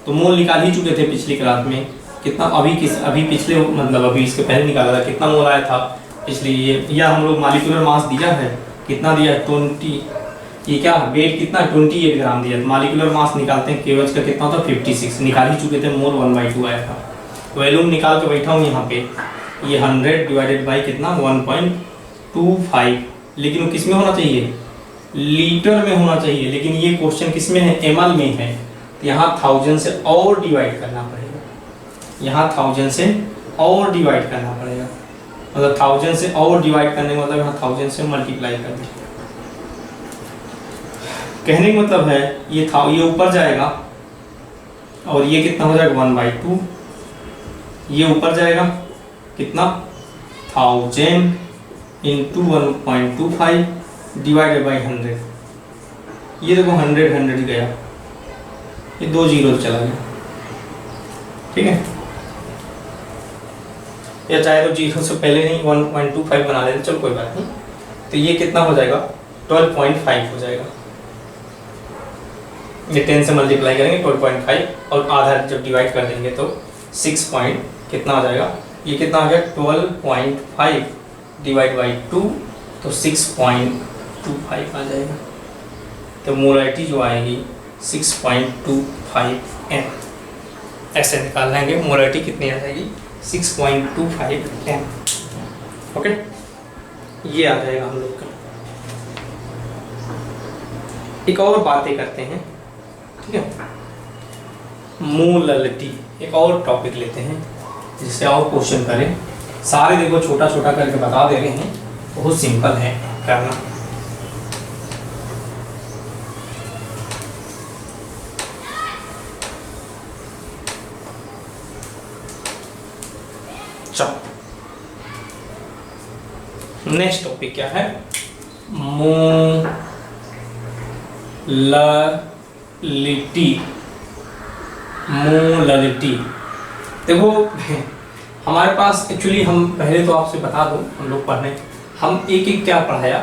तो मोल निकाल ही चुके थे पिछली क्लास में। कितना अभी पिछले मतलब अभी इसके पहले निकाला था कितना मोल आया था पिछले ये, या हम लोग मालिकुलर मास दिया है कितना दिया है 20, ये क्या वेट कितना 28 ग्राम दिया, तो मालिकुलर मास निकालते हैं केवच का कितना था 56, निकाल ही चुके थे, मोल 1/2 आया था। वैल्यूम निकाल के बैठा हूँ यहाँ पे, ये 100 डिवाइडेड बाई कितना 1.25, लेकिन वो किस में होना चाहिए लीटर में होना चाहिए, लेकिन ये क्वेश्चन किस में है ml में है, तो यहाँ 1000 से और डिवाइड करना पड़ेगा, यहाँ 1000 से और डिवाइड करना पड़ेगा, मतलब 1000 से और डिवाइड करने का मतलब यहाँ 1000 से मल्टीप्लाई कर दें। कहने का मतलब है ये ऊपर जाएगा और ये कितना हो जाएगा 1/2, ये ऊपर जाएगा कितना 1000 इंटू 1.25 डिवाइडेड बाई 100, ये देखो 100 गया, ये 2 जीरो चला गया, ठीक है, या चाहे तो जीरो से पहले नहीं 1.25 बना लेते, चलो कोई बात नहीं। तो ये कितना हो जाएगा 12.5 हो जाएगा, ये 10 से मल्टीप्लाई करेंगे 12.5 और आधा जब डिवाइड कर देंगे तो 6 पॉइंट कितना हो जाएगा, ये कितना आ गया 12.5 डिवाइड बाई 2 तो 6.25 आ जाएगा। तो मोलारिटी जो आएगी 6.25 m, ऐसे निकाल लेंगे मोलारिटी कितनी आ जाएगी 6.25 m। ओके, ये आ जाएगा हम लोग का। एक और बातें करते हैं, ठीक है, मोलारिटी एक और टॉपिक लेते हैं जिससे और क्वेश्चन करें। सारे देखो छोटा छोटा करके बता दे रहे हैं, बहुत सिंपल है करना। नेक्स्ट टॉपिक क्या है, मोलारिटी। मोलारिटी देखो हमारे पास एक्चुअली, हम पहले तो आपसे बता दूं, हम लोग पढ़ने हम एक एक क्या पढ़ाया,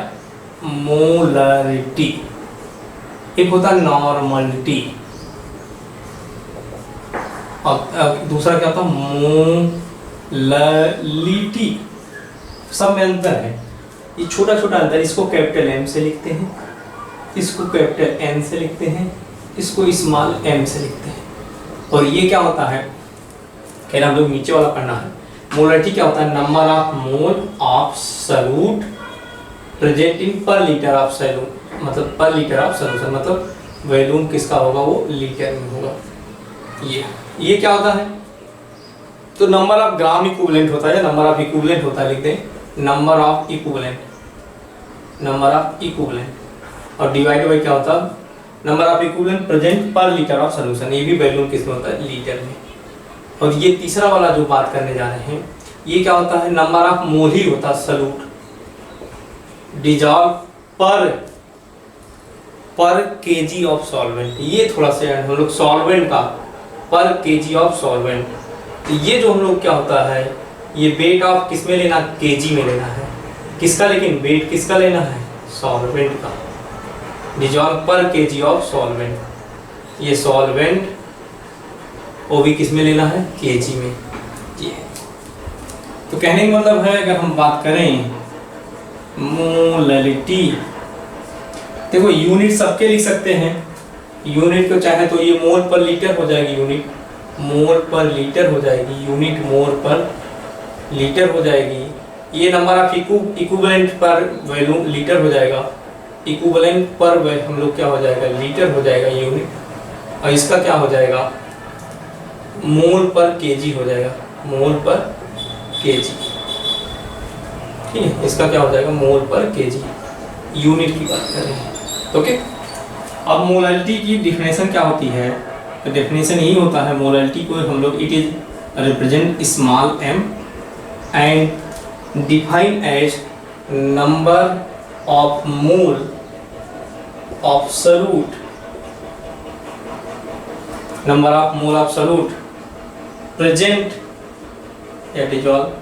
मोलारिटी, एक होता है नॉर्मलिटी और दूसरा क्या होता है मोलालिटी। सब में अंतर है, ये छोटा छोटा अंतर, इसको कैपिटल M से लिखते हैं, इसको कैपिटल N से लिखते हैं, इसको स्मॉल m से लिखते हैं। और ये क्या होता है, खैर हम लोग नीचे वाला पढ़ना है। मोलारिटी क्या होता है, number of mole of solute present in पर लीटर ऑफ सॉल्यूट, मतलब पर लीटर ऑफ सॉल्यूशन, मतलब वॉल्यूम किसका होगा वो लीटर में होगा। ये क्या होता है, तो नंबर ऑफ ग्राम इक्विवेलेंट होता है, नंबर ऑफ इक्विवेलेंट होता है, लिखते हैं number of equivalent, number of equivalent, और डिवाइड बाय क्या होता है, नंबर ऑफ इक्विवेलेंट प्रेजेंट पर लीटर ऑफ सॉल्यूशन, ये भी वॉल्यूम किसमें होता है लीटर में। और ये तीसरा वाला जो बात करने जा रहे हैं, ये क्या होता है, नंबर ऑफ मोल ही होता है सॉल्यूट डिजॉल्व पर केजी ऑफ सॉल्वेंट। ये थोड़ा सा हम लोग सॉल्वेंट का पर केजी ऑफ सॉल्वेंट, तो ये जो हम लोग क्या होता है, ये वेट ऑफ किस में लेना, केजी में लेना है, किसका, लेकिन वेट किसका लेना है, सॉल्वेंट का, डिजॉल्व पर केजी ऑफ सॉल्वेंट। ये सॉल्वेंट वो भी किस में लेना है, केजी में। ये तो कहने का मतलब है, अगर हम बात करें मोलारिटी, देखो यूनिट सबके लिख सकते हैं, यूनिट को चाहे तो ये मोल पर लीटर हो जाएगी, यूनिट मोल पर लीटर हो जाएगी, यूनिट मोल पर लीटर हो जाएगी। ये नंबर ऑफ इक्विवेलेंट पर वॉल्यूम लीटर हो जाएगा, इक्विवेलेंट पर हम लोग क्या हो जाएगा, लीटर हो जाएगा यूनिट, और इसका क्या हो जाएगा, मोल पर केजी हो जाएगा, मोल पर केजी, ठीक है, इसका क्या हो जाएगा, मोल पर केजी, यूनिट की बात कर रहे हैं। ओके, अब मोलारिटी की डिफिनेशन क्या होती है, तो डेफिनेशन यही होता है, मोलारिटी को हम लोग, it is represent small m and define as number of mole of solute number of mole of solute present at dissolve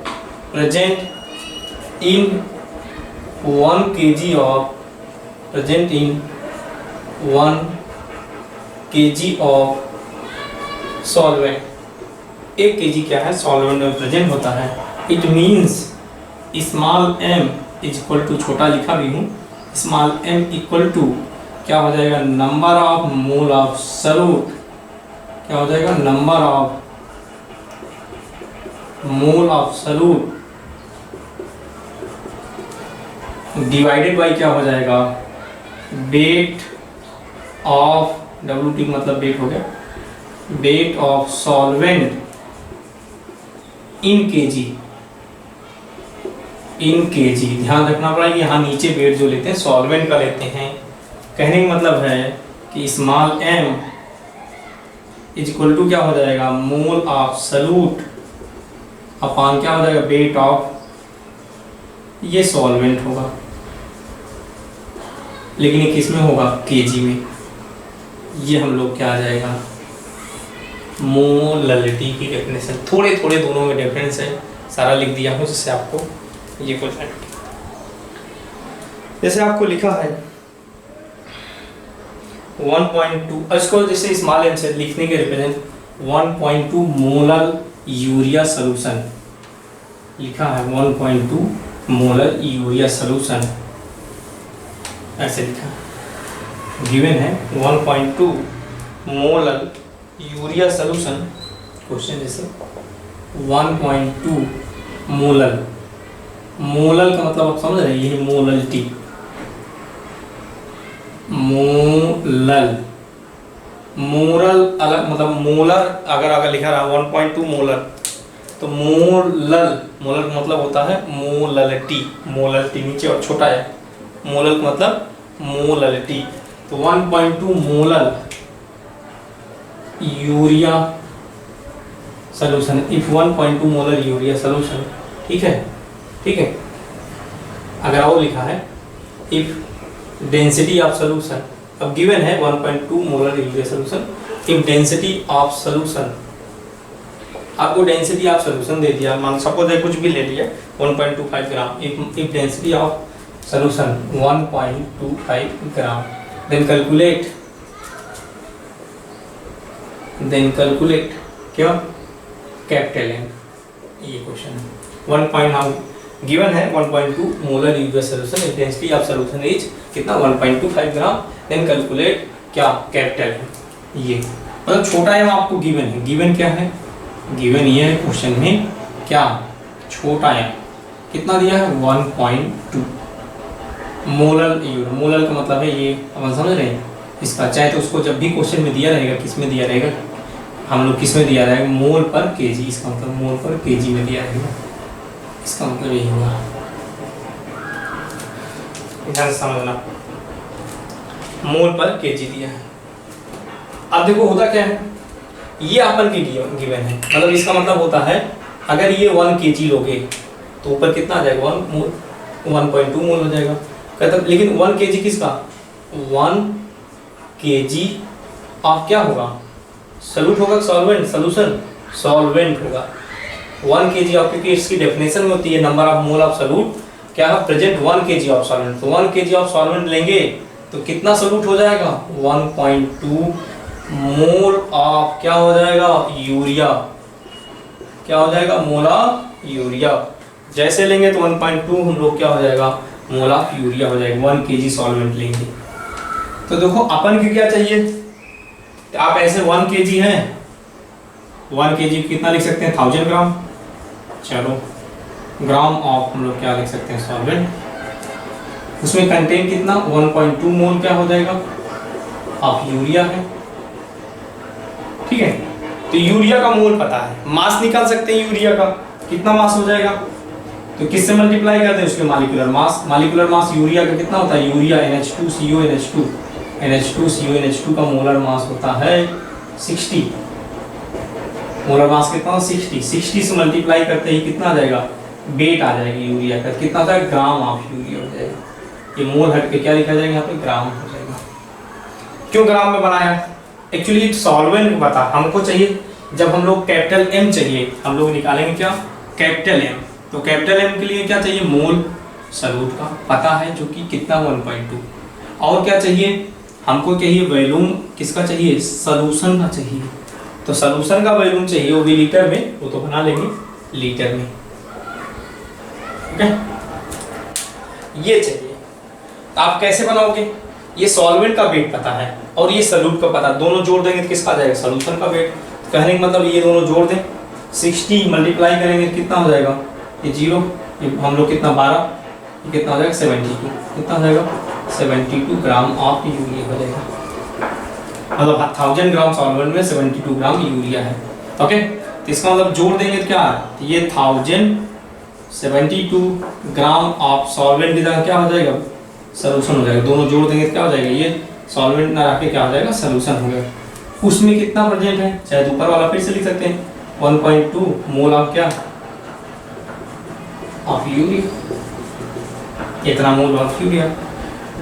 present in 1 kg of 1 kg of solvent, 1 kg क्या है solvent में present होता है। It means small m is equal to, छोटा लिखा भी हूँ, small m equal to क्या हो जाएगा number of mole of solute, क्या हो जाएगा number of mole of solute divided by क्या हो जाएगा वेट ऑफ, WT मतलब वेट हो गया, weight of solvent in KG, in KG. ध्यान रखना पड़ेगा यहाँ नीचे वेट जो लेते हैं सॉल्वेंट का लेते हैं। कहने का मतलब है कि small m is equal to क्या हो जाएगा मोल ऑफ सॉल्यूट अपान क्या हो जाएगा वेट ऑफ, ये सॉल्वेंट होगा लेकिन ये किस में होगा केजी में। ये हम लोग क्या आ जाएगा मोललिटी की डेफिनेशन। थोड़े थोड़े दोनों में डिफरेंस है, सारा लिख दिया हूँ जिससे आपको ये क्वेश्चन, जैसे आपको लिखा है 1.2, इसको जैसे स्मॉल एम से लिखने के रिप्रेजेंट 1.2 मोलर यूरिया सॉल्यूशन लिखा है, 1.2 मोलर यूरिया सॉल्यूशन ऐसे लिखा गिवन है 1.2 मोलर यूरिया सॉल्यूशन। क्वेश्चन जैसे 1.2 मोलर, मोलर का मतलब आप समझ रहे हैं, ये मोललिटी, मोलल, मोलर अलग मतलब मोलर अगर लिखा रहा 1.2 मोलर तो मोलल, मोलर का मतलब होता है मोललिटी, मोललिटी नीचे और छोटा है, मोलर का मतलब मोललिटी। तो 1.2 molar urea solution, if 1.2 molar urea solution, ठीक है, ठीक है। अगर और लिखा है इफ डेंसिटी ऑफ सॉल्यूशन, अब गिवन है 1.2 molar urea solution, if density of solution, आपको डेंसिटी ऑफ सॉल्यूशन दे दिया, मान सपोज कुछ भी ले लिया 1.25 gram, if density of solution 1.25 gram, then calculate क्या कैपिटल एन, ये क्वेश्चन है। 1 पॉइंट हम गिवन है 1.2 molar urea solution, intensity of solution is कितना 1.25 ग्राम, देन कैलकुलेट क्या कैपिटल है, ये मतलब छोटा एम आपको गिवन है। गिवन क्या है, गिवन ये है क्वेश्चन में क्या छोटा एम कितना दिया है 1.2 मोलर यूरिया, मोलर का मतलब है ये, अपन समझ रहे हैं इसका, चाहे तो उसको जब भी क्वेश्चन में दिया रहेगा किस में दिया रहेगा, हम लोग किस में दिया रहेगा मोल पर केजी, इसका मतलब मोल पर केजी में दिया रहेगा, इसका मतलब यही होगा, ध्यान से समझना, मोल पर केजी दिया है। अब देखो होता क्या है, ये अपन की गिवन है, मतलब इसका मतलब होता है अगर ये 1 केजी लोगे तो ऊपर कितना आ जाएगा 1.2 मोल हो जाएगा, कहता लेकिन 1 केजी किसका 1 केजी ऑफ क्या होगा सॉल्यूट होगा, सॉल्वेंट, सॉल्यूशन सॉल्वेंट होगा 1 केजी ऑफ, क्योंकि इसकी डेफिनेशन में होती है number of mole of solute क्या है प्रेजेंट 1 केजी ऑफ सॉल्वेंट, तो 1 केजी ऑफ सॉल्वेंट लेंगे तो कितना सॉल्यूट हो जाएगा 1.2 मोल ऑफ क्या हो जाएगा यूरिया, क्या हो जाएगा मोल ऑफ यूरिया। जैसे लेंगे तो 1.2 हम लोग क्या हो जाएगा मोल ऑफ यूरिया हो जाएगा, 1 केजी सॉल्वेंट लेंगे। तो देखो अपन को क्या चाहिए, तो आप ऐसे 1 केजी है, 1 केजी कितना लिख सकते हैं 1000 ग्राम, चलो ग्राम ऑफ हम लोग क्या लिख सकते हैं सॉल्वेंट, उसमें कंटेन कितना 1.2 मोल क्या हो जाएगा ऑफ यूरिया है, ठीक है। तो यूरिया का मोल पता है, मास निकाल सकते हैं यूरिया का कितना मास हो जाएगा, तो किससे मल्टीप्लाई करते हैं उसके molecular mass, molecular mass urea का कितना होता है, यूरिया NH2CONH2, NH2CONH2 का मोलर मास होता है 60, मोलर मास कितना 60 से मल्टीप्लाई करते ही कितना आ जाएगा वेट आ जाएगा यूरिया का, कितना होता है ग्राम ऑफ यूरिया हो जाएगा, ये मोल हट के क्या लिखा जाएगा यहाँ पे ग्राम हो जाएगा। क्यों ग्राम में बनाया, एक्चुअली सॉल्वेंट बता हमको चाहिए, जब हम लोग कैपिटल एम चाहिए हम लोग निकालेंगे क्या, कैपिटल एम। तो कैपिटल एम के लिए क्या चाहिए, मोल सॉल्यूट का पता है जो कि कितना 1.2। और क्या चाहिए हमको, चाहिए वॉल्यूम किसका चाहिए, सॉल्यूशन का चाहिए। तो सॉल्यूशन का वॉल्यूम चाहिए, वो भी लीटर में, वो तो बना लेंगे लीटर में। ओके ये चाहिए। तो आप कैसे बनाओगे, ये सॉल्वेंट का वेट पता है और ये सॉल्यूट का पता, दोनों जोड़ देंगे तो किसका आ जाएगा, सॉल्यूशन का वेट। कहने का मतलब ये दोनों जोड़ दें, 60 मल्टीप्लाई करेंगे कितना हो जाएगा, ये 0, ये हम लोग कितना 12, ये कितना हो जाएगा 72, कितना हो जाएगा 72 ग्राम ऑफ यूरिया हो जाएगा। मतलब 1000 ग्राम सॉल्वेंट में 72 ग्राम यूरिया है। ओके तो इसका मतलब जोड़ देंगे तो क्या, ये 1072 ग्राम ऑफ सॉल्वेंट की जगह क्या हो जाएगा, सॉल्यूशन हो जाएगा। दोनों जोड़ देंगे तो क्या हो जाएगा, ये सॉल्वेंट ना रख के क्या हो जाएगा, सॉल्यूशन हो गया। उसमें कितना प्रेजेंट है, चाहे ऊपर वाला फिर से लिख सकते हैं, 1.2 मोल ऑफ क्या, ऑफ यूरिया, इतना मोल ऑफ यूरिया।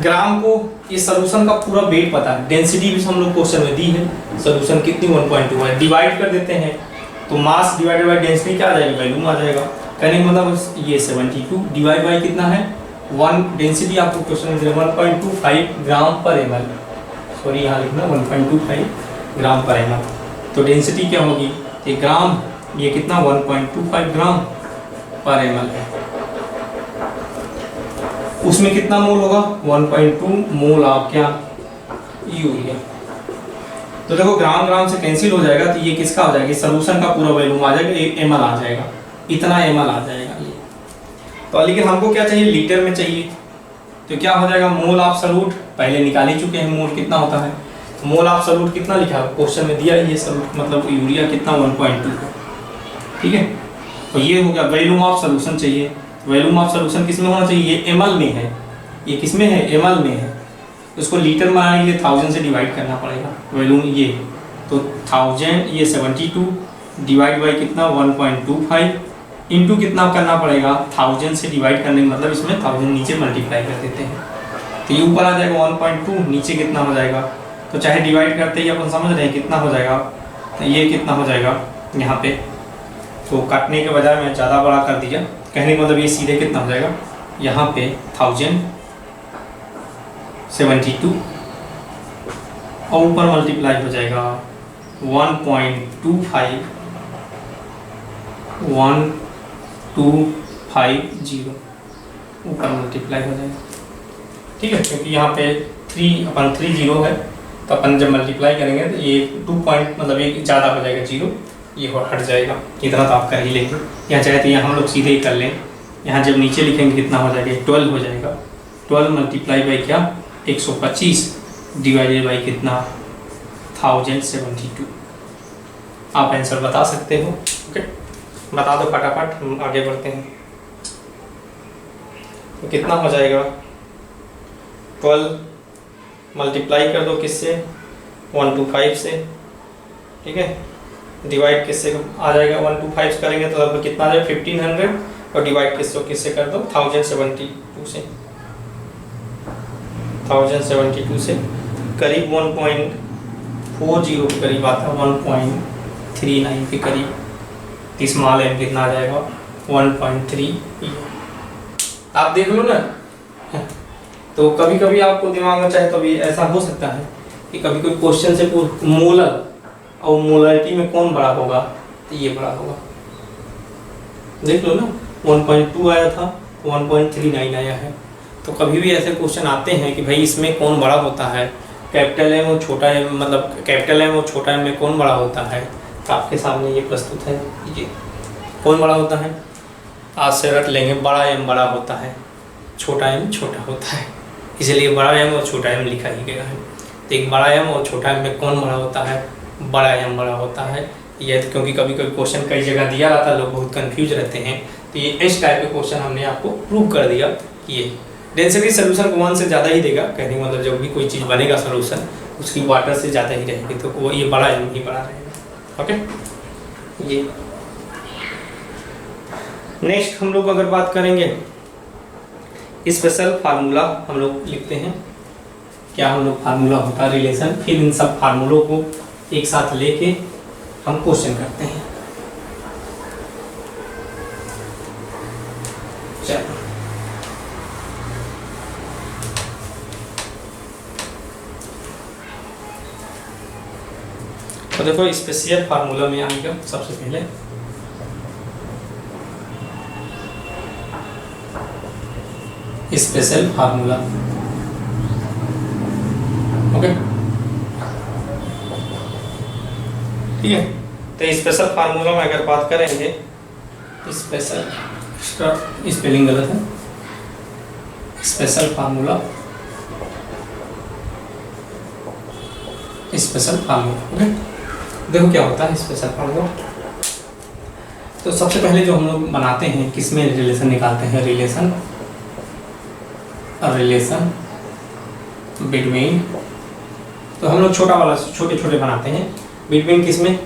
ग्राम को ये सॉल्यूशन का पूरा वेट पता है, डेंसिटी भी हम लोग क्वेश्चन में दी है, सॉल्यूशन कितनी 1.2 है, डिवाइड कर देते हैं तो मास डिवाइडेड बाय डेंसिटी क्या आ जाएगा, वॉल्यूम आ जाएगा। कहने का मतलब ये 72 डिवाइड बाय कितना है 1, डेंसिटी आपको क्वेश्चन में 1.25 ग्राम पर एमएल, सॉरी यहाँ लिखना 1.25 ग्राम पर एमएल। तो डेंसिटी क्या होगी, ये ग्राम, ये कितना 1.25 ग्राम पर एमएल है। उसमें कितना मोल होगा, 1.2 मोल ऑफ क्या, यूरिया। तो देखो ग्राम ग्राम से कैंसिल हो जाएगा, तो ये किसका हो जाएगा, सॉल्यूशन का पूरा वॉल्यूम आ जाएगा, एमएल आ जाएगा, इतना एमएल आ जाएगा ये। तो लेकिन हमको क्या चाहिए, लीटर में चाहिए। तो क्या हो जाएगा, मोल ऑफ सॉल्यूट पहले निकाल ही चुके हैं, मोल कितना होता है, मोल ऑफ सॉल्यूट कितना लिखा है क्वेश्चन में दिया है, ये सॉल्यूट मतलब यूरिया कितना 1.2, ठीक है। तो ये हो गया, वॉल्यूम ऑफ सॉल्यूशन चाहिए। वॉल्यूम ऑफ सॉल्यूशन किस में होना चाहिए, ये एमएल में है, ये किस में है, एमएल में है। उसको लीटर में आने के लिए 1000 से डिवाइड करना पड़ेगा वॉल्यूम, ये तो 1000 ये 72 डिवाइड बाई कितना 1.25 इंटू कितना करना पड़ेगा, 1000 से डिवाइड करने का मतलब इसमें 1000 नीचे मल्टीप्लाई कर देते हैं, तो ये ऊपर आ जाएगा 1.2, नीचे कितना हो जाएगा, तो चाहे डिवाइड करते ही अपन समझ रहे हैं कितना हो जाएगा, तो ये कितना हो जाएगा यहाँ पे, तो काटने के बजाय मैं ज़्यादा बड़ा कर दिया, कहने का मतलब ये सीधे कितना हो जाएगा, यहाँ पे 1072 और ऊपर मल्टीप्लाई हो जाएगा 1.25 1250 ऊपर मल्टीप्लाई हो जाएगा, ठीक है। क्योंकि यहाँ पे 3 0 है, तो अपन जब मल्टीप्लाई करेंगे तो ये 2 पॉइंट मतलब ये ज़्यादा हो जाएगा 0, ये हट जाएगा, इतना तो आप कर ही लेंगे। यहाँ चाहे तो यहाँ हम लोग सीधे ही कर लें, यहाँ जब नीचे लिखेंगे कितना हो जाएगा, 12 हो जाएगा, 12 मल्टीप्लाई बाई क्या 125 डिवाइडेड बाई कितना 1072। आप आंसर बता सकते हो, ओके बता दो फटाफट, हम आगे बढ़ते हैं। तो कितना हो जाएगा, 12 मल्टीप्लाई कर दो किससे 125 से, ठीक है, डिवाइड किससे आ जाएगा 125 करेंगे तो अब कितना आ जाएगा 1500, और डिवाइड किससे कर दो 1072 से, 1072 से करीब 1.40 के करीब आता है, 1.39 के करीब, स्मॉल एम कितना आ जाएगा 1.3। आप देख लो ना, तो कभी कभी आपको दिमाग में चाहे तो भी ऐसा हो सकता है कि कभी कोई क्वेश्चन से मोलर और मोलरिटी में कौन बड़ा होगा, तो ये बड़ा होगा, देख लो ना 1.2 आया था 1.39 आया है। तो कभी भी ऐसे क्वेश्चन आते हैं कि भाई इसमें कौन बड़ा होता है, कैपिटल एम और छोटा एम, मतलब कैपिटल एम और छोटा एम में कौन बड़ा होता है, तो आपके सामने ये प्रस्तुत है, ये कौन बड़ा होता है, आज से रट लेंगे, बड़ा एम बड़ा होता है, छोटा एम छोटा होता है, इसलिए बड़ा एम और छोटा एम लिखा ही गया है। तो एक बड़ा एम और छोटा एम में कौन बड़ा होता है, बड़ा एम बड़ा होता है। ये तो क्योंकि कभी कभी क्वेश्चन कई जगह दिया रहता है, लोग बहुत कंफ्यूज रहते हैं, तो ये इस टाइप के क्वेश्चन हमने आपको प्रूव कर दिया कि ये डेंसिटी सोल्यूशन को 1 से ज़्यादा ही देगा, कहने का मतलब जब भी कोई चीज़ बनेगा सोल्यूशन उसकी वाटर से ज़्यादा ही रहेगी, तो वो ये बड़ा एम ही बड़ा रहेगा, ओके। ये नेक्स्ट हम लोग अगर बात करेंगे स्पेशल फार्मूला हम लोग लिखते हैं, क्या हम लोग फार्मूला होता है रिलेशन, फिर इन सब फार्मूलों को एक साथ लेके हम क्वेश्चन करते हैं। चलो तो देखो स्पेशल फार्मूला में आएगा सबसे पहले स्पेशल फार्मूला। ओके ठीक है, तो स्पेशल फार्मूला में अगर बात करेंगे, स्पेशल स्पेलिंग गलत है, special formula, special formula. Okay देखो क्या होता है स्पेशल फार्मूला। तो सबसे पहले जो हम लोग बनाते हैं किसमें रिलेशन निकालते हैं, रिलेशन बिटवीन, तो हम लोग छोटा वाला छोटे छोटे बनाते हैं। बिटवीन किसमें,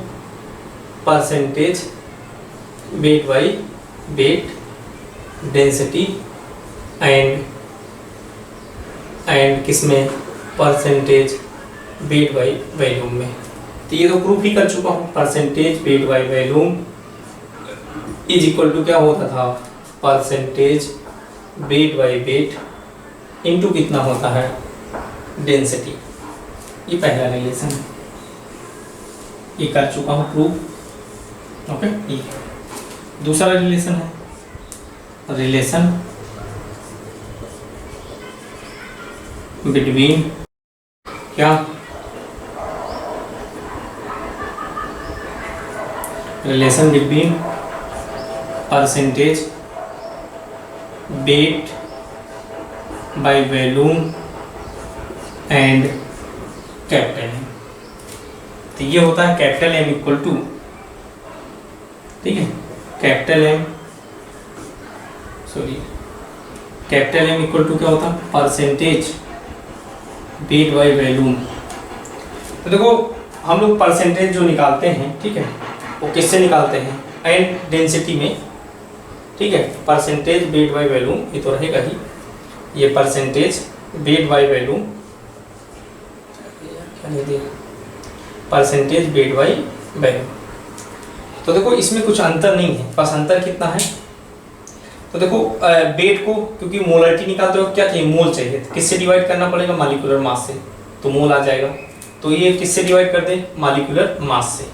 percentage weight by weight density and किसमें, परसेंटेज वेट बाई वॉल्यूम में। तो ये तो प्रूफ ही कर चुका हूँ, percentage weight by volume is equal to क्या होता था, percentage weight by weight into कितना होता है, डेंसिटी। ये पहला रिलेशन है, ये कर चुका हूँ प्रूफ। ओके ये दूसरा रिलेशन है, रिलेशन बिटवीन क्या, relation between percentage weight by volume and capital M. तो ये होता है कैपिटल एम इक्वल टू, ठीक है, कैपिटल एम इक्वल टू क्या होता है, परसेंटेज वेट बाय वॉल्यूम। तो देखो हम लोग परसेंटेज जो निकालते हैं, ठीक है, वो किससे निकालते हैं, एंड डेंसिटी में, ठीक है। परसेंटेज वेट बाय वॉल्यूम ये तो रहेगा ही, ये परसेंटेज वेट बाय वॉल्यूम, क्या नहीं दिया, परसेंटेज वेट बाय वॉल्यूम। तो देखो इसमें कुछ अंतर नहीं है, बस अंतर कितना है, तो देखो वेट को क्योंकि मोलरिटी निकालते हो क्या चाहिए, मोल चाहिए, तो किससे डिवाइड करना पड़ेगा, मॉलिक्यूलर मास से, तो मोल आ जाएगा। तो ये किससे डिवाइड कर दे, मॉलिक्यूलर मास से।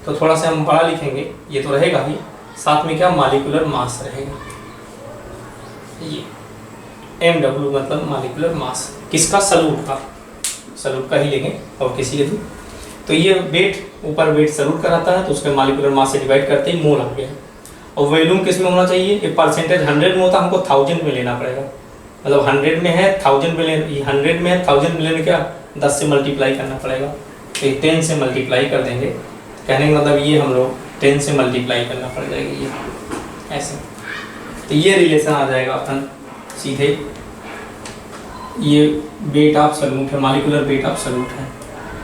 तो थोड़ा सा हम बड़ा लिखेंगे, ये तो रहेगा ही, साथ में क्या मॉलिक्यूलर मास रहेगा, ये MW मतलब मॉलिक्यूलर मास, किसका, सल्यूट का ही लेंगे और किसी के भी। तो ये वेट ऊपर वेट सल्यूट का रहता है, तो उसके मॉलिक्यूलर मास से डिवाइड करते ही मोल आ गया। और वॉल्यूम किस में होना चाहिए, ये परसेंटेज 100 में होता है, हमको 1000 में लेना पड़ेगा, मतलब 100 में है 1000 में लेना, 100 में है 1000 में लेने क्या 10 से मल्टीप्लाई करना पड़ेगा, तो ये 10 से मल्टीप्लाई कर देंगे, कहने का मतलब ये हम लोग 10 से मल्टीप्लाई करना पड़ जाएगा, ये ऐसे। तो ये रिलेशन आ जाएगा अपन सीधे, ये वेट ऑफ सल्यूट है, मॉलिक्यूलर वेट ऑफ सल्यूट है,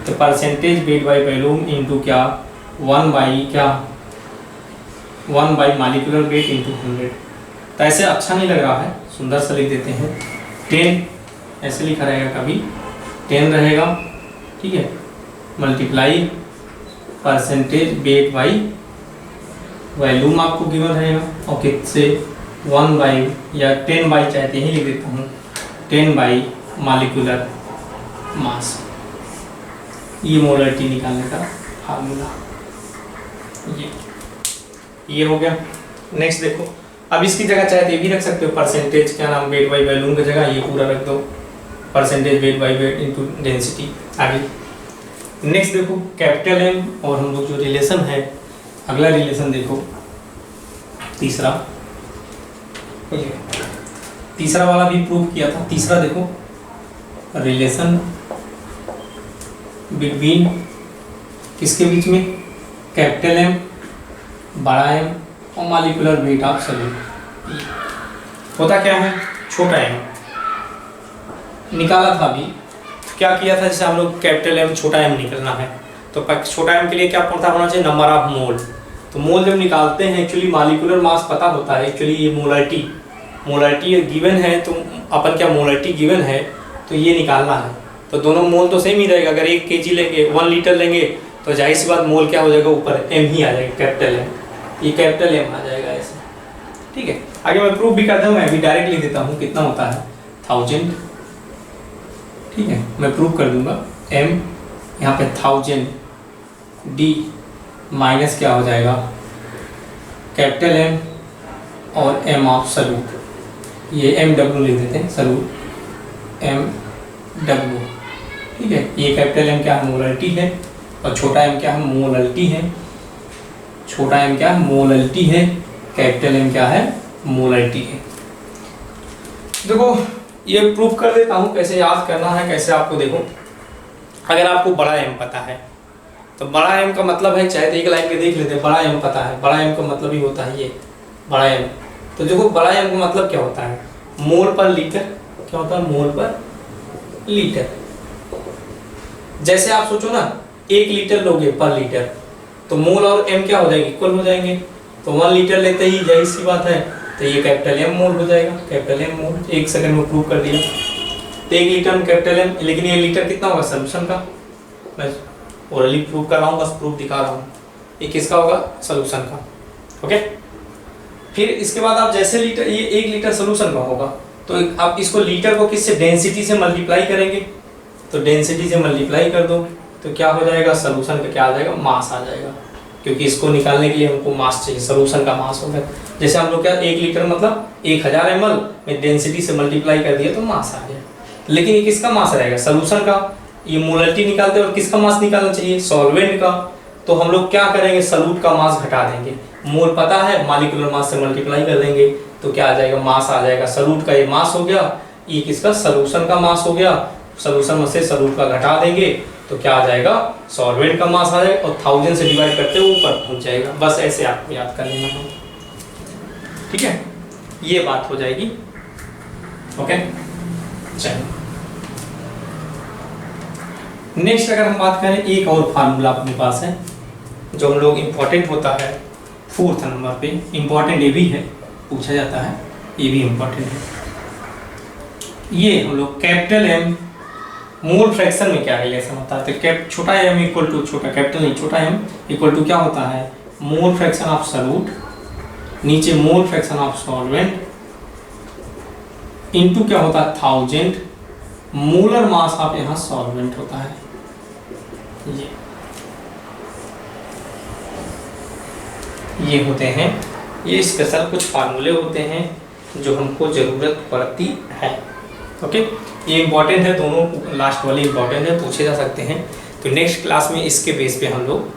तो percentage weight by volume into क्या 1 बाई मॉलिक्यूलर वेट इनटू 100। तो ऐसे अच्छा नहीं लग रहा है, सुंदर सा लिख देते हैं, 10 ऐसे लिखा रहेगा, कभी 10 रहेगा, ठीक है, multiply percentage weight by volume आपको गिवन रहेगा, और किससे 1 बाई या 10 बाई चाहते ही लिख देता हूँ, 10 बाई मॉलिक्यूलर मास। ये मोलरिटी निकालने का फार्मूला ये हो गया। नेक्स्ट देखो, अब इसकी जगह चाहे तो ये भी रख सकते हो, परसेंटेज क्या नाम वेट बाई वॉल्यूम की जगह ये पूरा रख दो, percentage weight by weight into density. आगे नेक्स्ट देखो कैपिटल एम और हम लोग जो रिलेशन है, अगला रिलेशन देखो तीसरा वाला भी प्रूव किया था। तीसरा देखो रिलेशन बिटवीन किसके बीच में, कैपिटल एम, बड़ा एम और मॉलिक्यूलर वेट ऑफ सल्यूट। होता क्या है, छोटा एम निकाला था, अभी क्या किया था, जैसे हम लोग कैपिटल एम छोटा एम निकलना है, तो छोटा एम के लिए क्या पता होना चाहिए, नंबर ऑफ मोल। तो मोल जब निकालते हैं, एक्चुअली मॉलिक्यूलर मास पता होता है, एक्चुअली ये मोलरिटी गिवन है, तो अपन क्या मोलरिटी गिवन है तो ये निकालना है। तो दोनों मोल तो सेम ही रहेगा। अगर 1 kg लेंगे, 1 लीटर लेंगे, तो जाहिर सी बात मोल क्या हो जाएगा, ऊपर एम ही आ जाएगा, कैपिटल एम, ये कैपिटल एम आ जाएगा ऐसे। ठीक है, आगे मैं प्रूफ भी करता हूँ, मैं अभी डायरेक्ट लिख देता हूँ कितना होता है 1000। ठीक है, मैं प्रूफ कर दूंगा। एम यहाँ पे 1000 डी माइनस क्या हो जाएगा, कैपिटल एम और एम ऑफ सलूट, ये एम डब्ल्यू लिख देते हैं, सलूट एम डब्ल्यू। ठीक है, ये कैपिटल एम क्या है, मोलरिटी है, और छोटा एम क्या है, मोलरिटी है। छोटा एम क्या है, मोलरिटी है, कैपिटल एम क्या है, मोलरिटी है। देखो ये प्रूफ कर देता हूँ कैसे याद करना है, कैसे आपको देखो। अगर आपको बड़ा एम पता है तो बड़ा एम का मतलब है, चाहे एक लाइन के देख लेते हैं, बड़ा एम पता है, बड़ा एम का मतलब ही होता है ये बड़ा एम। तो देखो बड़ा एम का मतलब क्या होता है, मोल पर लीटर, क्या होता है, मोल पर लीटर। जैसे आप सोचो ना 1 लीटर लोगे पर लीटर, तो मोल और एम क्या हो जाएंगे, इक्वल हो जाएंगे। तो 1 लीटर लेते ही जाहिर सी बात है, तो ये कैपिटल एम मोल हो जाएगा, कैपिटल एम मोल। 1 सेकंड में प्रूव कर दिया। तो 1 लीटर में कैपिटल एम, लेकिन ये लीटर कितना होगा, सोल्यूशन का। मैं ओरली प्रूव कर रहा हूँ, बस प्रूफ दिखा रहा हूँ। ये किसका होगा, सोल्यूशन का। ओके, फिर इसके बाद आप जैसे लीटर, ये 1 लीटर सोल्यूशन का होगा, तो आप इसको लीटर को किससे, डेंसिटी से मल्टीप्लाई करेंगे। तो डेंसिटी से मल्टीप्लाई कर दो तो क्या हो जाएगा, सोल्यूशन का क्या आ जाएगा, मास आ जाएगा, क्योंकि इसको निकालने के लिए हमको मास चाहिए, सोल्यूशन का मास होगा। जैसे हम लोग क्या 1 लीटर मतलब 1000 ml में डेंसिटी से मल्टीप्लाई कर दिया तो मास आ गया। लेकिन ये किसका मास रहेगा, सोल्यूशन का। ये मोलरिटी निकालते हैं और किसका मास निकालना चाहिए, सॉल्वेंट का। तो हम लोग क्या करेंगे, सॉल्यूट का मास घटा देंगे, मोल पता है, मॉलिक्यूलर मास से मल्टीप्लाई कर देंगे तो क्या आ जाएगा, मास आ जाएगा। सॉल्यूट का ये मास हो गया, ये किसका, सॉल्यूशन का मास हो गया। सॉल्यूशन में से सॉल्यूट का घटा देंगे तो क्या आ जाएगा, सॉल्वेंट का मास आ जाएगा, और 1000 से डिवाइड करते हुए ऊपर पहुंच जाएगा। बस ऐसे आपको याद कर लेना है। ठीक है, ये बात हो जाएगी। ओके, चलिए नेक्स्ट अगर हम बात करें, एक और फार्मूला अपने पास है जो हम लोग इम्पोर्टेंट होता है 4th नंबर पे, इम्पोर्टेंट ये भी है, पूछा जाता है, ये भी इम्पोर्टेंट है। ये हम लोग कैपिटल एम मोल फ्रैक्शन में क्या रिलेशन होता है, तो छोटा एम इक्वल टू, छोटा कैपिटल नहीं, छोटा एम इक्वल टू क्या होता है, मोल फ्रैक्शन ऑफ सॉल्यूट, नीचे मोल फ्रैक्शन ऑफ सॉल्वेंट, इनटू क्या होता है 1000 मोलर मास ऑफ यहाँ सॉल्वेंट होता है। ये होते हैं, ये स्पेशल कुछ फार्मूले होते हैं जो हमको जरूरत पड़ती है। ओके, ये इंपॉर्टेंट है, दोनों लास्ट वाले इंपॉर्टेंट है, पूछे जा सकते हैं। तो नेक्स्ट क्लास में इसके बेस पे हम लोग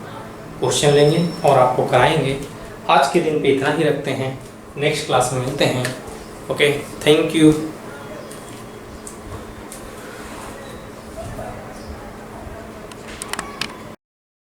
क्वेश्चन लेंगे और आपको कराएंगे। आज के दिन पे इतना ही रखते हैं, नेक्स्ट क्लास में मिलते हैं। Okay, thank you.